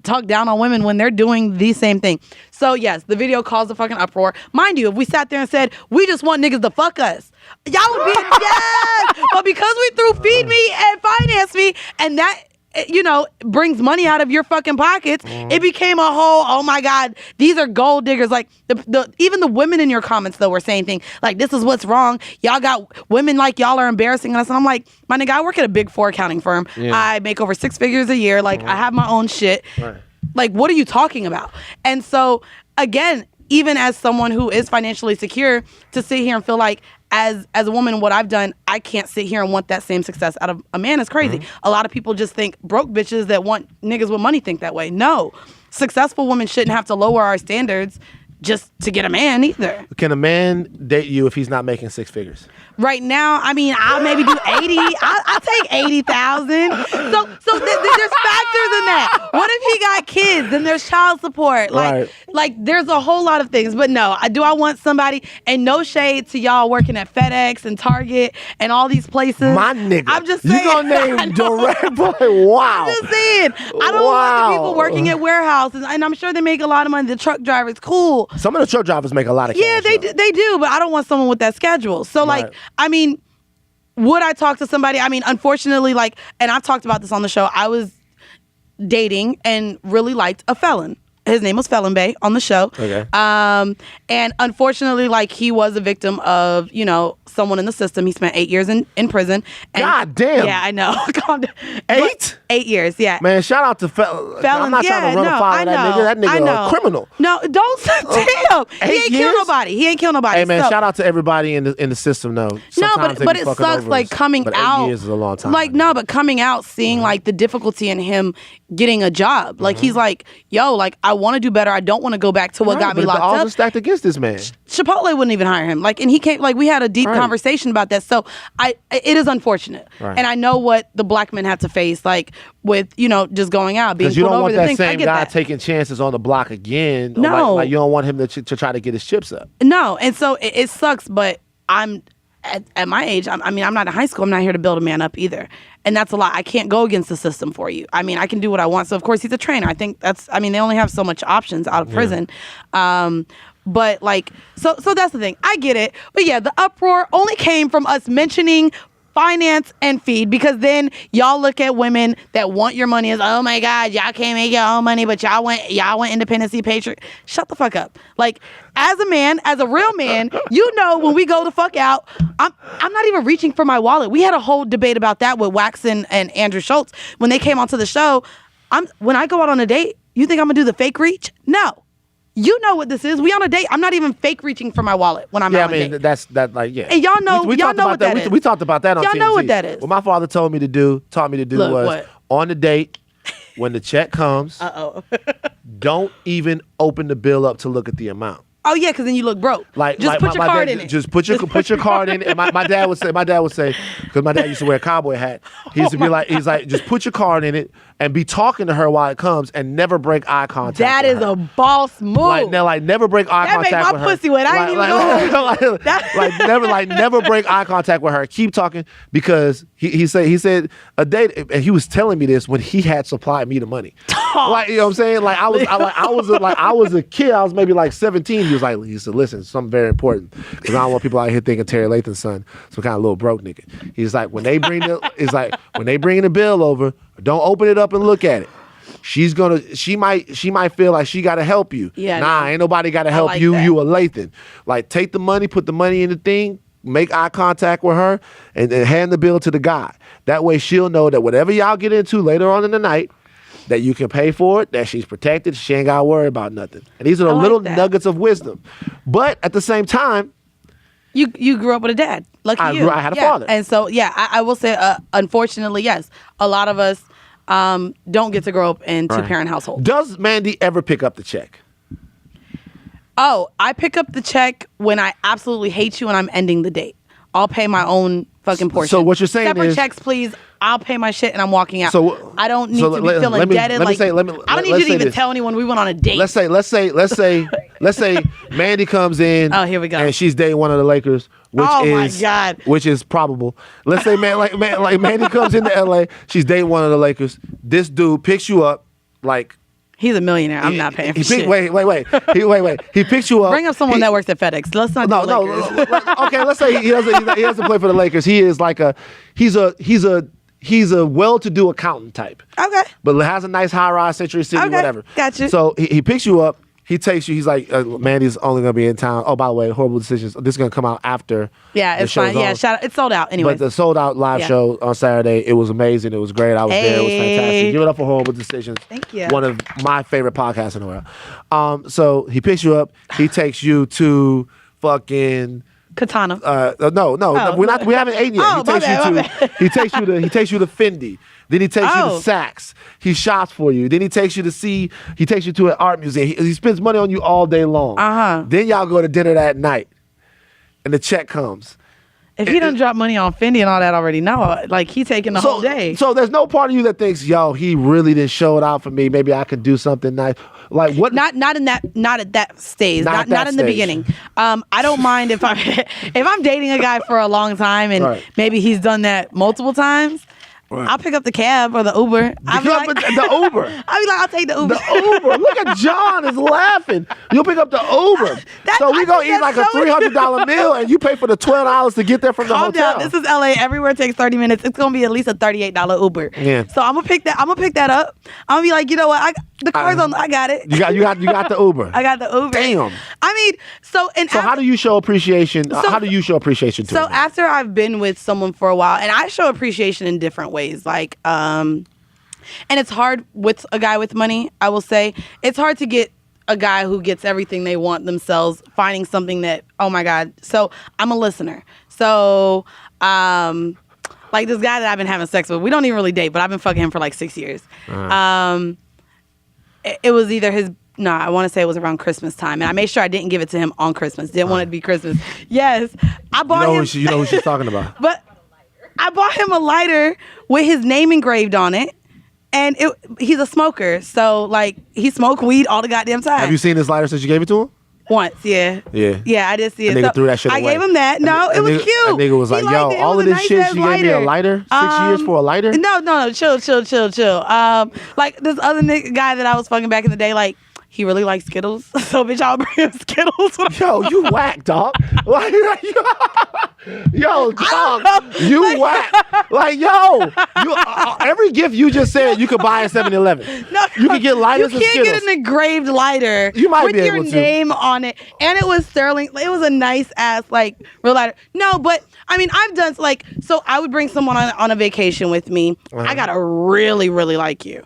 talk down on women when they're doing the same thing. So, yes, the video caused a fucking uproar. Mind you, if we sat there and said, we just want niggas to fuck us, y'all would be, yes! But because we threw feed me and finance me, and that, brings money out of your fucking pockets, it became a whole, oh my God, these are gold diggers. Like, even the women in your comments, though, were saying things like, this is what's wrong. Y'all got women like y'all are embarrassing us. And I'm like, my nigga, I work at a big 4 accounting firm. Yeah. I make over 6 figures a year. Like, I have my own shit. Right. Like, what are you talking about? And so, again, even as someone who is financially secure, to sit here and feel like, as a woman, what I've done, I can't sit here and want that same success out of a man is crazy. A lot of people just think broke bitches that want niggas with money think that way. No, successful women shouldn't have to lower our standards just to get a man either. Can a man date you if he's not making 6 figures? Right now, I mean, I'll maybe do 80. I'll take 80,000. So there's factors in that. What if he got kids? Then there's child support. Like there's a whole lot of things. But no, I want somebody, and no shade to y'all working at FedEx and Target and all these places. My nigga. I'm just saying. You gonna name direct boy? Wow. I'm just saying. I don't want the people working at warehouses, and I'm sure they make a lot of money. The truck drivers, cool. schedule. Some of the truck drivers make a lot of cash. Yeah, they do, but I don't want someone with that schedule. So, Right. like, I mean, would I talk to somebody? I mean, unfortunately, like, and I've talked about this on the show, I was dating and really liked a felon. His name was Felon Bay on the show. Okay. And unfortunately, like, he was a victim of, you know, someone in the system. He spent 8 years in prison. And, God damn. Yeah, I know. 8? 8 years, yeah. Man, shout out to Felon. I'm not trying to run afoul of that nigga. That nigga a criminal. No, don't damn. He ain't kill nobody. He ain't kill nobody. Hey man, shout out to everybody in the system though. Sometimes but it sucks like coming out. 8 years is a long time. Like no, but coming out, seeing like the difficulty in him getting a job. Like he's like, yo, like I want to do better. I don't want to go back to what got me locked up. The odds are up. stacked against this man. Chipotle wouldn't even hire him. Like, and he came. Like we had a deep conversation about that. So it is unfortunate, and I know what the black men have to face, like with just going out, being pulled over. Because you don't want that same guy taking chances on the block again. No, like you don't want him to try to get his chips up. No, and so it sucks. But I'm at my age. I mean, I'm not in high school. I'm not here to build a man up either, and that's a lot. I can't go against the system for you. I mean, I can do what I want. So of course he's a trainer. I think that's. I mean, they only have so much options out of prison. But like, so that's the thing. I get it. But yeah, the uproar only came from us mentioning finance and feed, because then y'all look at women that want your money as, oh my God, y'all can't make your own money, but y'all want independency, patriot. Shut the fuck up. Like, as a man, as a real man, when we go the fuck out, I'm not even reaching for my wallet. We had a whole debate about that with Waxon and Andrew Schultz when they came onto the show. When I go out on a date, you think I'm gonna do the fake reach? No. You know what this is. We on a date. I'm not even fake reaching for my wallet when I'm out on a date. That's like, yeah. And y'all know, y'all know what that is. We talked about that on TMZ. Y'all know what that is. What my father taught me to do was on the date, when the check comes, don't even open the bill up to look at the amount. Oh yeah, because then you look broke. Just put your card in it. Just put your card in it. And my dad would say, because my dad used to wear a cowboy hat. He used to be like, he's like, just put your card in it and be talking to her while it comes and never break eye contact. That is a boss move. Like never break eye contact with her. That made my pussy wet. I ain't even know. Never break eye contact with her. Keep talking, because he said a date, and he was telling me this when he had supplied me the money. Like, you know what I'm saying? Like I was a kid. I was maybe like 17. He said, listen, something very important, because I don't want people out here thinking Terry Lathan's son some kind of little broke nigga. He's like, when they bring the bill over, don't open it up and look at it. She might feel like she gotta help you. Yeah, ain't nobody gotta help you. That. You a Lathan. Like, take the money, put the money in the thing, make eye contact with her, and then hand the bill to the guy. That way she'll know that whatever y'all get into later on in the night, that you can pay for it, that she's protected, she ain't got to worry about nothing. And these are the little nuggets of wisdom. But at the same time, you grew up with a dad. Lucky you. I had a father. And so, I will say, unfortunately, yes, a lot of us don't get to grow up in two-parent households. Does Mandy ever pick up the check? Oh, I pick up the check when I absolutely hate you and I'm ending the date. I'll pay my own fucking portion. So what you're saying Separate is... Separate checks, please. I'll pay my shit and I'm walking out. So I don't need to be feeling indebted. I don't need you to even tell anyone we went on a date. Let's say Mandy comes in. Oh, here we go. And she's dating one of the Lakers, which is probable. Let's say Mandy comes into LA. She's dating one of the Lakers. This dude picks you up like. He's a millionaire. I'm not paying for shit. Wait. He picks you up. Bring up someone that works at FedEx. Let's not do the Lakers. Okay, let's say he doesn't play for the Lakers. He is like he's a well-to-do accountant type. Okay. But has a nice high-rise, Century City, whatever. Gotcha. So he picks you up. He takes you. He's like, Mandy's only going to be in town. Oh, by the way, Whoreible Decisions. This is going to come out after. Yeah, it's fine. Yeah, shout out. It's sold out anyway. But the sold out live show on Saturday, it was amazing. It was great. I was there. It was fantastic. Give it up for Whoreible Decisions. Thank you. One of my favorite podcasts in the world. So he picks you up. He takes you to fucking Katana. No. We haven't eaten yet. He takes you to Fendi. Then he takes you to Saks. He shops for you. Then he takes you to an art museum. He spends money on you all day long. Then y'all go to dinner that night, and the check comes. If he done drop money on Fendi and all that already, no, like he taking the whole day. So there's no part of you that thinks, yo, he really didn't show it out for me. Maybe I could do something nice. Like what? Not at that stage. Not in the beginning. I don't mind if I'm dating a guy for a long time and maybe he's done that multiple times. Right. I'll pick up the cab or the Uber. I'll be like, the Uber. I'll be like, I'll take the Uber. The Uber. Look at John is laughing. You'll pick up the Uber. So we gonna eat like a $300 meal, and you pay for the $12 to get there from the hotel. Calm down. This is LA. Everywhere takes 30 minutes. It's gonna be at least a $38 Uber. Yeah. So I'm gonna pick that up. I'm gonna be like, you know what? The car's on. I got it. You got the Uber. I got the Uber. Damn. I mean, so how do you show appreciation? How do you show appreciation to? So after I've been with someone for a while, and I show appreciation in different ways, like and it's hard with a guy with money. I will say it's hard to get a guy who gets everything they want themselves, finding something that, oh my God. So I'm a listener. So like this guy that I've been having sex with, we don't even really date, but I've been fucking him for like 6 years. It was either I want to say it was around Christmas time, and I made sure I didn't give it to him on Christmas. Didn't want it to be Christmas. Yes, I bought him. You know who she's talking about. But I bought him a lighter with his name engraved on it, and he's a smoker, so like he smoked weed all the goddamn time. Have you seen this lighter since you gave it to him? Once, yeah. Yeah, I did see it. Nigga threw that shit away. I gave him that. No, it was cute. That nigga was like, yo, all of this shit, she gave me a lighter? 6 years for a lighter? No, chill. Like this other guy that I was fucking back in the day, like, he really likes Skittles. So, bitch, I'll bring him Skittles. Yo, you whack, dog. Like, yo, dog, you whack. Like, yo, every gift you just said you could buy at 7-Eleven. No, you can get lighters and Skittles. You can't get an engraved lighter with your name on it. And it was sterling. It was a nice ass, like, real lighter. No, but, I mean, I've done, like, so I would bring someone on a vacation with me. I gotta really, really like you.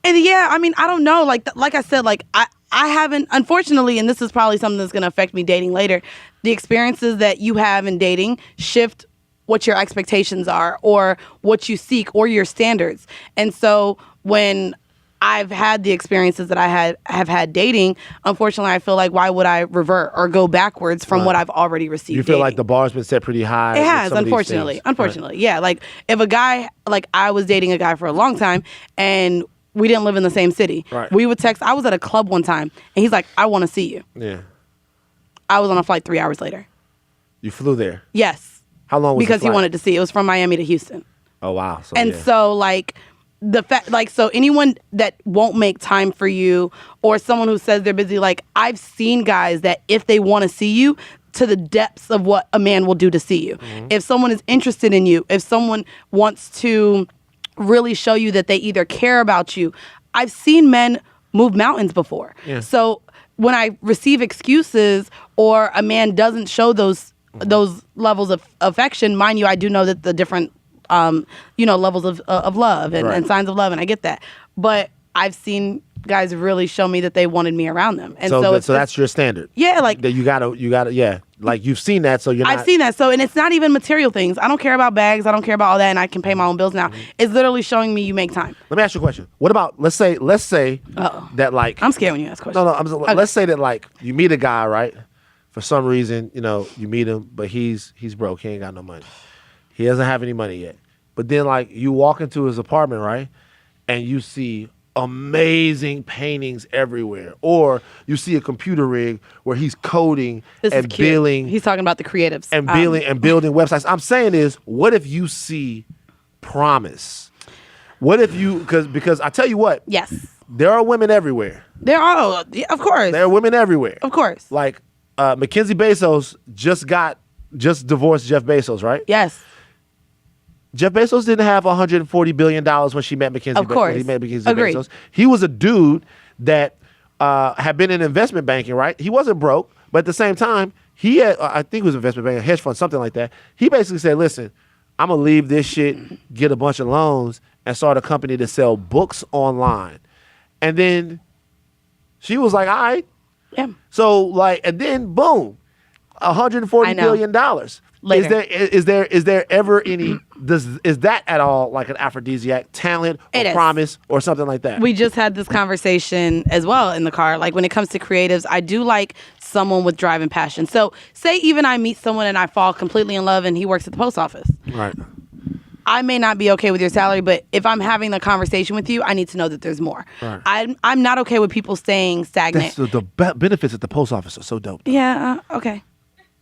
And yeah, I mean, I don't know. Like I said, like I haven't, unfortunately, and this is probably something that's going to affect me dating later. The experiences that you have in dating shift what your expectations are, or what you seek, or your standards. And so when I've had the experiences that I have had dating, unfortunately, I feel like why would I revert or go backwards from what I've already received? You feel like the bar's been set pretty high. It has, unfortunately. Unfortunately, yeah. Like if a guy, like I was dating a guy for a long time, and we didn't live in the same city. Right. We would text. I was at a club one time, and he's like, I want to see you. Yeah. I was on a flight 3 hours later. You flew there? Yes. How long was because the flight? He wanted to see. It was from Miami to Houston. Oh, wow. So, like, the fact, like, so anyone that won't make time for you, or someone who says they're busy, like, I've seen guys that if they want to see you, to the depths of what a man will do to see you. Mm-hmm. If someone is interested in you, if someone wants to really show you that they either care about you. I've seen men move mountains before. Yeah. So when I receive excuses, or a man doesn't show those levels of affection, mind you, I do know that the different levels of love and signs of love, and I get that. But I've seen guys really show me that they wanted me around them. And so that's your standard. Yeah, like that you gotta yeah. Like you've seen that, so you're not. I've seen that, so, and it's not even material things. I don't care about bags. I don't care about all that, and I can pay my own bills now. Mm-hmm. It's literally showing me you make time. Let me ask you a question. What about let's say that, like, I'm scared when you ask questions. No. Okay. Let's say that, like, you meet a guy, right? For some reason, you meet him, but he's broke. He ain't got no money. He doesn't have any money yet. But then, like, you walk into his apartment, right, and you see amazing paintings everywhere, or you see a computer rig where he's coding and building. He's talking about the creatives and building websites. I'm saying is, what if you see promise? What if you because I tell you what, yes, there are women everywhere. There are, of course. There are women everywhere, of course. Like Mackenzie Bezos just divorced Jeff Bezos, right? Yes. Jeff Bezos didn't have $140 billion when she met Mackenzie. Of course. When he met Mackenzie Bezos. He was a dude that had been in investment banking, right? He wasn't broke, but at the same time, he had, I think it was investment banking, hedge fund, something like that. He basically said, listen, I'm going to leave this shit, get a bunch of loans, and start a company to sell books online. And then she was like, all right. Yeah. So, like, and then, boom, $140 billion. Later. Is there ever any is that at all like an aphrodisiac, talent or promise or something like that? We just had this conversation as well in the car. Like, when it comes to creatives, I do like someone with drive and passion. So say even I meet someone and I fall completely in love and he works at the post office. Right. I may not be okay with your salary, but if I'm having the conversation with you, I need to know that there's more. Right. I'm not okay with people staying stagnant. The benefits at the post office are so dope. Yeah. Okay.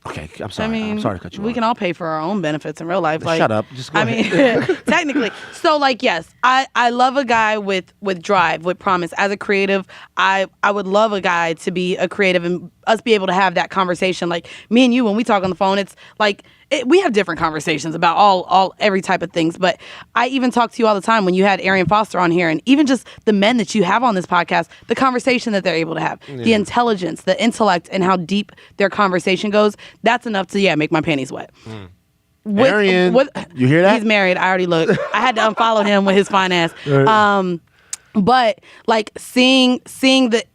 Okay, I'm sorry. I'm sorry to cut you off. We can all pay for our own benefits in real life. Like, shut up. Just go ahead. Technically. So, like, yes, I love a guy with drive, with promise. As a creative, I would love a guy to be a creative and us be able to have that conversation. Like, me and you, when we talk on the phone, it's like, we have different conversations about every type of things. But I even talk to you all the time when you had Arian Foster on here, and even just the men that you have on this podcast, the conversation that they're able to have, the intelligence, the intellect, and how deep their conversation goes. That's enough to make my panties wet. Arian, you hear that? He's married. I already looked. I had to unfollow him with his fine ass. Right. But like seeing that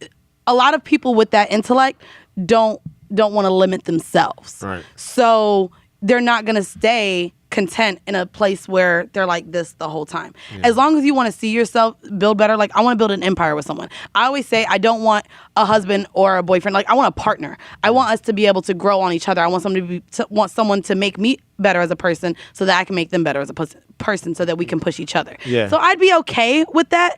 a lot of people with that intellect don't want to limit themselves. Right. So they're not going to stay content in a place where they're like this the whole time. As long as you want to see yourself build better, like I want to build an empire with someone. I always say I don't want a husband or a boyfriend. Like I want a partner. I want us to be able to grow on each other. I want someone to make me better as a person so that I can make them better as a person so that we can push each other. Yeah. So I'd be okay with that.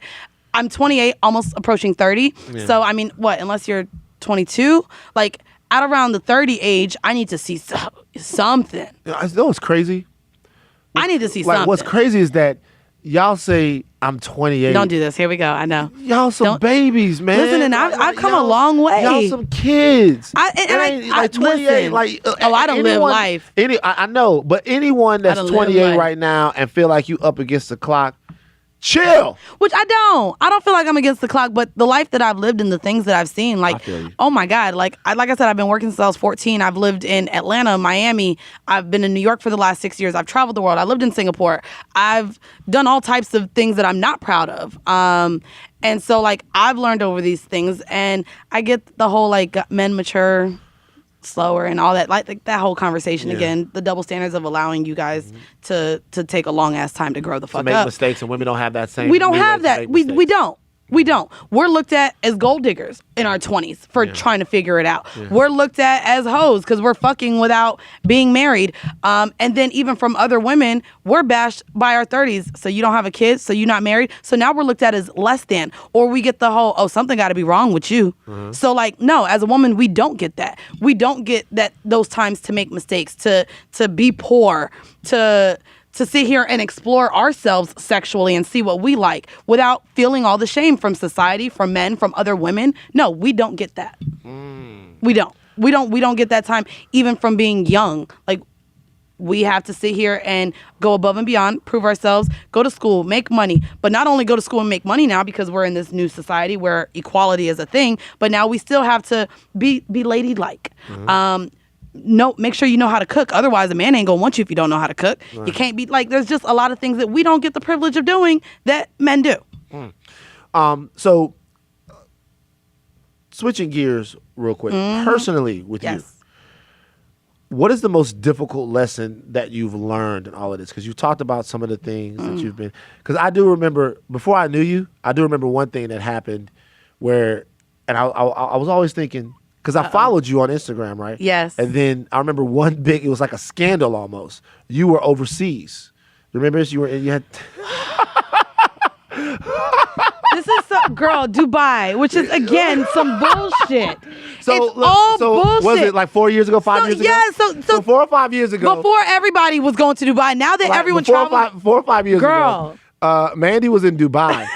I'm 28, almost approaching 30. Yeah. So I mean, unless you're 22, like at around the 30 age, I need to see something. You know what's crazy? I need to see something. What's crazy is that y'all say I'm 28. Don't do this. Here we go. I know. Y'all some babies, man. Listen, and I've come a long way. Y'all some kids. I 28. Listen, I don't live life. I know, but anyone that's 28 right now and feel like you up against the clock, chill. Which I don't feel like I'm against the clock, but the life that I've lived and the things that I've seen, like, oh my God, like I said, I've been working since I was 14. I've lived in Atlanta, Miami. I've been in New York for the last 6 years. I've traveled the world. I lived in Singapore. I've done all types of things that I'm not proud of. And so like I've learned over these things, and I get the whole like men mature slower and all that, like that whole conversation again, the double standards of allowing you guys to take a long ass time to grow the fuck up. To make mistakes, and women don't have that same. We don't have that. We don't. We don't. We're looked at as gold diggers in our 20s for trying to figure it out. Yeah. We're looked at as hoes because we're fucking without being married. And then even from other women, we're bashed by our 30s. So you don't have a kid, so you're not married. So now we're looked at as less than. Or we get the whole, something got to be wrong with you. So like, no, as a woman, we don't get that. We don't get those times to make mistakes, to be poor, to sit here and explore ourselves sexually and see what we like without feeling all the shame from society, from men, from other women. No, we don't get that. We don't. We don't get that time even from being young. Like we have to sit here and go above and beyond, prove ourselves, go to school, make money. But not only go to school and make money now because we're in this new society where equality is a thing, but now we still have to be ladylike. No, make sure you know how to cook. Otherwise, a man ain't gonna want you if you don't know how to cook. Right. You can't be like. There's just a lot of things that we don't get the privilege of doing that men do. So, switching gears real quick, personally with you, what is the most difficult lesson that you've learned in all of this? Because you talked about some of the things that you've been. Because I do remember before I knew you, I do remember one thing that happened where, and I was always thinking. Because I followed you on Instagram, right? Yes. And then I remember it was like a scandal almost. You were overseas. Remember this? You had... This is Dubai, which is, again, some bullshit. It's all bullshit. Was it like 4 years ago, 5 years ago? Yeah, so 4 or 5 years ago. Before everybody was going to Dubai. Now that everyone traveled. 4 or 5 years ago. Mandy was in Dubai.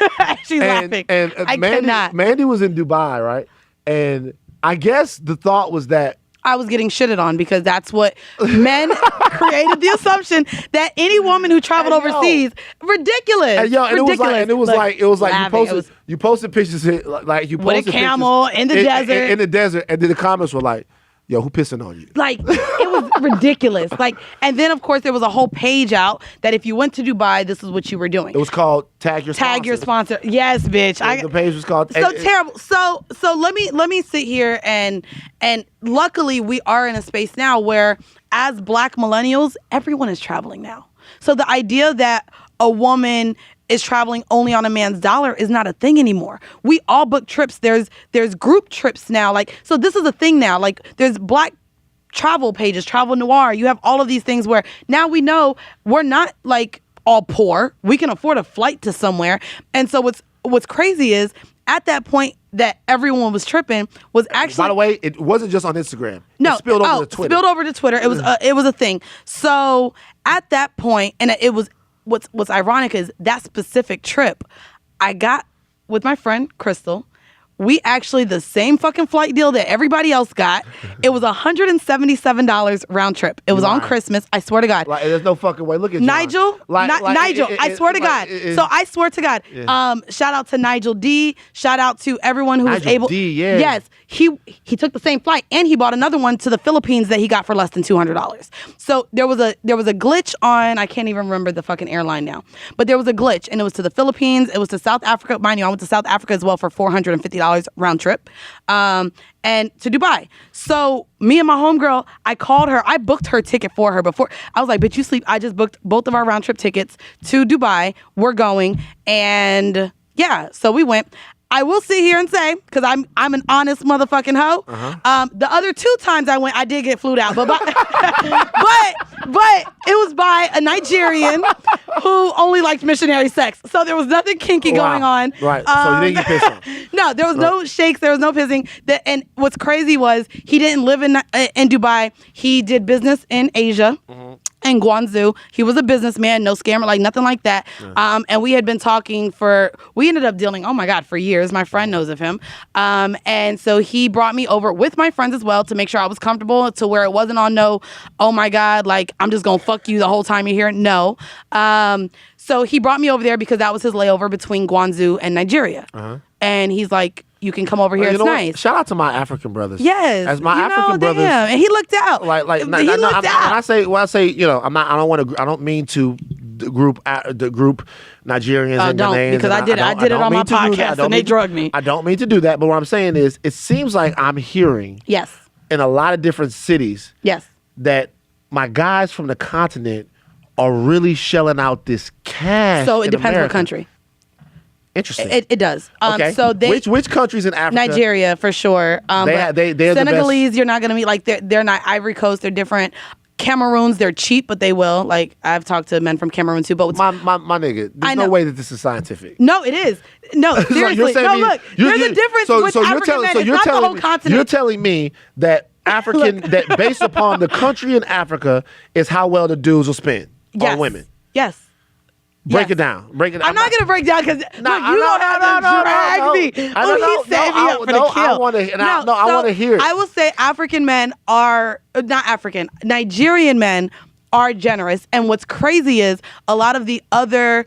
She's laughing. And I cannot. Mandy was in Dubai, right? And I guess the thought was that I was getting shitted on because that's what men created the assumption that any woman who traveled overseas, ridiculous. And it was like you posted pictures like you posted with a camel in the desert. In the desert, and then the comments were like, yo, who pissing on you? Like, it was ridiculous. Like, and then of course there was a whole page out that if you went to Dubai, this is what you were doing. It was called Tag Your Sponsor. Tag Your Sponsor. Yes, bitch. The page was called. Terrible. So let me sit here and luckily we are in a space now where as Black millennials, everyone is traveling now. So the idea that a woman is traveling only on a man's dollar is not a thing anymore. We all book trips. There's group trips now. Like, so this is a thing now. Like, there's Black travel pages, Travel Noir. You have all of these things where now we know we're not like all poor. We can afford a flight to somewhere. And so what's crazy is at that point that everyone was tripping was actually. By the way, it wasn't just on Instagram. No, it spilled over to Twitter. Spilled over to Twitter. It was a thing. So at that point, and it was what's ironic is that specific trip, I got with my friend Crystal. We actually, the same fucking flight deal that everybody else got. It was $177 round trip. It was on Christmas. I swear to God. Like, there's no fucking way. Look at Nigel. Nigel. I swear to God. So I swear to God. Yeah. Shout out to Nigel D. Shout out to everyone who was able. D, yeah. Yes. He took the same flight and he bought another one to the Philippines that he got for less than $200. So there was a glitch on, I can't even remember the fucking airline now, but there was a glitch and it was to the Philippines. It was to South Africa. Mind you, I went to South Africa as well for $450 round trip, and to Dubai. So me and my homegirl, I called her. I booked her ticket for her before. I was like, bitch, you sleep. I just booked both of our round trip tickets to Dubai. We're going. And yeah, so we went. I will sit here and say, because I'm an honest motherfucking hoe. The other 2 times I went, I did get flued out, but it was by a Nigerian who only liked missionary sex. So there was nothing kinky going on. Right. So you didn't get pissed on. No, there was no shakes. There was no pissing. And what's crazy was he didn't live in Dubai. He did business in Asia. In Guangzhou. He was a businessman, no scammer, like nothing like that. Yeah. And we had been talking we ended up dealing, oh my God, for years. My friend knows of him. And so he brought me over with my friends as well to make sure I was comfortable, to where it wasn't on no, oh my God, like I'm just gonna fuck you the whole time you're here. No. So he brought me over there because that was his layover between Guangzhou and Nigeria. And he's like, you can come over here. It's nice. Shout out to my African brothers. Yes, as my African brothers, and he looked out. Like he looked out. When I say, you know, I don't mean to group Nigerians and Ghanaians. Because I did it on my podcast and they drugged me. I don't mean to do that, but what I'm saying is, it seems like I'm hearing in a lot of different cities that my guys from the continent are really shelling out this cash. So it depends what country. Interesting. It does. Okay. So which countries in Africa? Nigeria for sure. They're Senegalese, the best. You're not gonna meet, like they're not. Ivory Coast, they're different. Cameroons, they're cheap, but they will. Like I've talked to men from Cameroon too. But my nigga, there's no way that this is scientific. No, it is. No, seriously. Look, there's a difference with African men. It's not the whole continent. You're telling me that that based upon the country in Africa is how well the dudes will spend on women. Yes. Break it down. I'm not going to break down because you don't have to drag me. He set me up for the kill. I want to hear it. I will say African men are, not African, Nigerian men are generous. And what's crazy is a lot of the other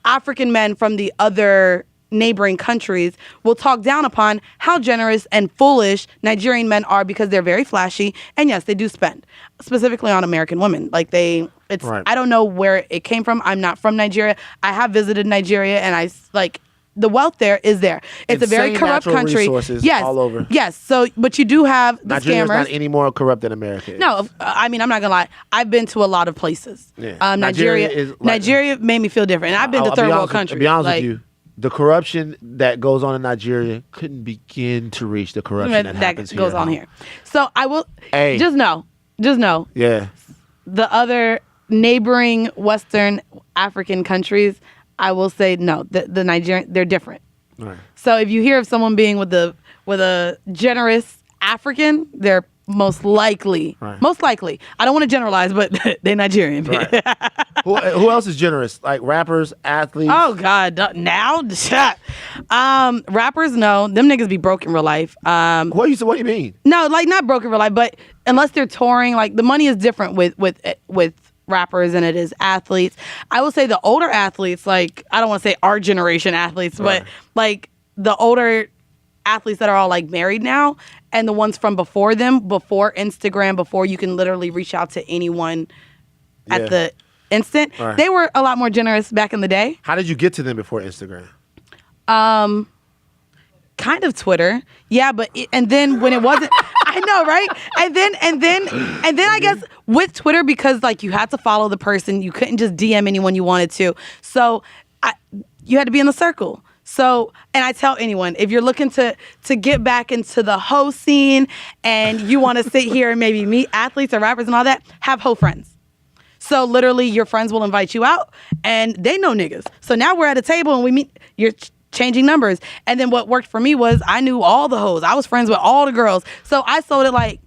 African men from the other neighboring countries will talk down upon how generous and foolish Nigerian men are because they're very flashy. And yes, they do spend, specifically on American women. Like I don't know where it came from. I'm not from Nigeria. I have visited Nigeria and the wealth there is there. It's a very corrupt country. Yes, all over. Yes. So, but you do have the Nigeria's scammers. Not any more corrupt than America is. No, I mean, I'm not gonna lie. I've been to a lot of places. Yeah. Nigeria made me feel different. And I've been to third world countries. To be honest with you, the corruption that goes on in Nigeria couldn't begin to reach the corruption that happens here. Goes on here. So I will just know. Yeah. The other neighboring Western African countries, I will say no. The Nigerian, they're different. Right. So if you hear of someone being with a generous African, they're most likely. I don't want to generalize, but they're Nigerian. Right. Who else is generous? Like rappers, athletes? Oh God, now rappers, no, them niggas be broke in real life. What do you mean? No, like not broke in real life, but unless they're touring, like the money is different with rappers than it is athletes. I will say the older athletes, like I don't want to say our generation athletes, but like the older athletes that are all like married now, and the ones from before them, before Instagram, before you can literally reach out to anyone at the instant, they were a lot more generous back in the day. How did you get to them before Instagram? Kind of Twitter. Yeah, and then when it wasn't I know, right? And then I guess with Twitter, because like you had to follow the person, you couldn't just DM anyone you wanted to. So you had to be in the circle. So, and I tell anyone, if you're looking to get back into the hoe scene and you want to sit here and maybe meet athletes or rappers and all that, have hoe friends. So literally your friends will invite you out and they know niggas. So now we're at a table and we meet, you're changing numbers. And then what worked for me was I knew all the hoes. I was friends with all the girls. So I sold it like,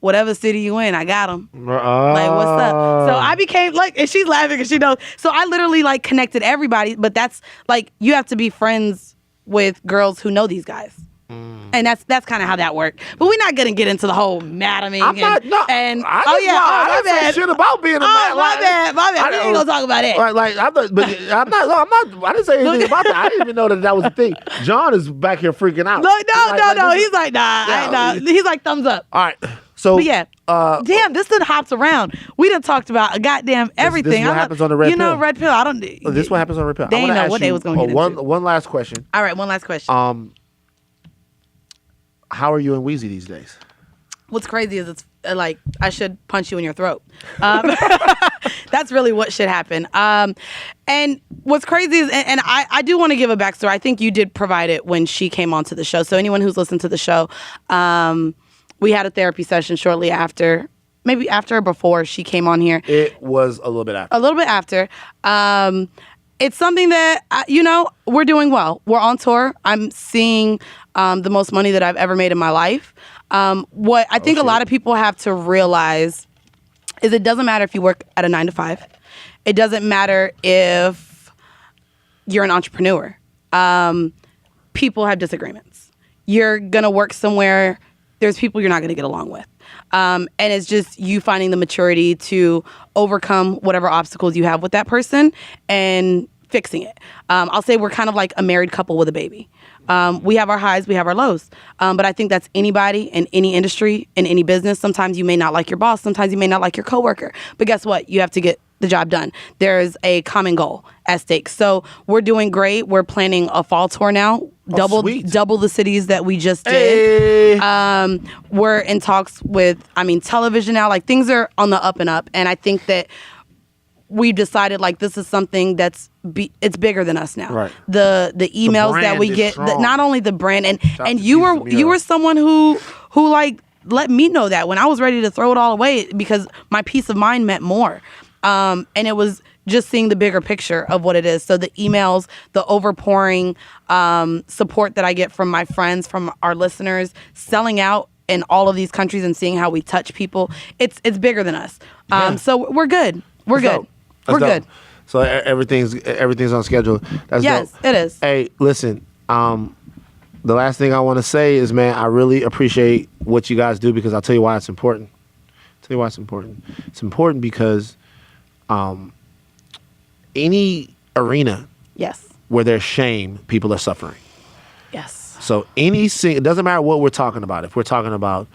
whatever city you in, I got them. Like, what's up? So I became like, and she's laughing because she knows. So I literally like connected everybody. But that's like, you have to be friends with girls who know these guys. And that's kind of how that worked. But we're not gonna get into the whole madaming. My bad. I didn't say shit about being a man. My bad. We ain't gonna talk about it. Like I didn't say anything about that. I didn't even know that was a thing. John is back here freaking out. No. He's like, nah. He's like, thumbs up. All right. So, but yeah, damn, this done hops around. We done talked about a goddamn everything. This is what happens on the red pill. You know, red pill. I don't. This is what happens on the red pill. They didn't know what they was gonna get into. One last question. All right, one last question. How are you and Weezy these days? What's crazy is it's like I should punch you in your throat. That's really what should happen. And what's crazy is, and I do want to give a backstory. I think you did provide it when she came onto the show. So anyone who's listened to the show, we had a therapy session shortly after, maybe after or before she came on here. It was a little bit after. A little bit after. It's something that, we're doing well. We're on tour. I'm seeing the most money that I've ever made in my life. What I think a lot of people have to realize is it doesn't matter if you work at a 9-to-5. It doesn't matter if you're an entrepreneur. People have disagreements. You're going to work somewhere. There's people you're not going to get along with. And it's just you finding the maturity to overcome whatever obstacles you have with that person and fixing it. I'll say we're kind of like a married couple with a baby. We have our highs, we have our lows. But I think that's anybody in any industry, in any business. Sometimes you may not like your boss. Sometimes you may not like your coworker. But guess what? You have to get the job done. There's a common goal at stake. So we're doing great. We're planning a fall tour now. Double the cities that we just did. We're in talks with, television now. Like things are on the up and up. And I think that we've decided like this is something that's it's bigger than us now. Right. The emails that we get, not only the brand and you were someone who like let me know that when I was ready to throw it all away because my peace of mind meant more. And it was just seeing the bigger picture of what it is. So the emails, the overpouring support that I get from my friends, from our listeners, selling out in all of these countries and seeing how we touch people, it's bigger than us. So we're good. We're good. We're good. So everything's on schedule. That's yes, dope. It is. Hey, listen. The last thing I want to say is, man, I really appreciate what you guys do because I'll tell you why it's important. It's important because any arena where there's shame, people are suffering. Yes. So it doesn't matter what we're talking about. If we're talking about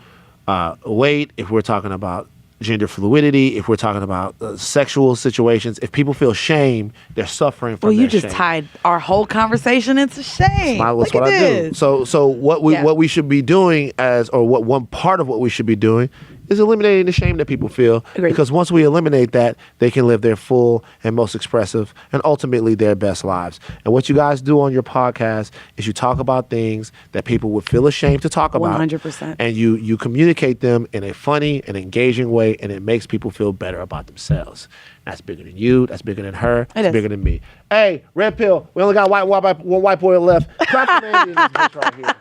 weight, if we're talking about gender fluidity, if we're talking about sexual situations, if people feel shame, they're suffering from you just tied our whole conversation into shame. That's what I do. So what we should be doing one part of what we should be doing is eliminating the shame that people feel. Agreed. Because once we eliminate that, they can live their full and most expressive and ultimately their best lives. And what you guys do on your podcast is you talk about things that people would feel ashamed to talk about. 100%. And you communicate them in a funny and engaging way, and it makes people feel better about themselves. That's bigger than you. That's bigger than her. It's bigger than me. Hey, red pill. We only got one white boy left. Clap for Mandy in this bitch right here.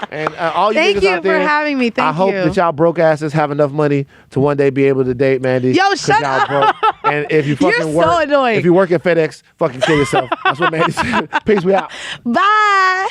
And all you Thank niggas you out there, for having me. I hope that y'all broke asses have enough money to one day be able to date Mandy. Yo, shut up. Broke. And if you fucking You're so annoying. If you work at FedEx, fucking kill yourself. That's what Mandy said. Peace, we out. Bye.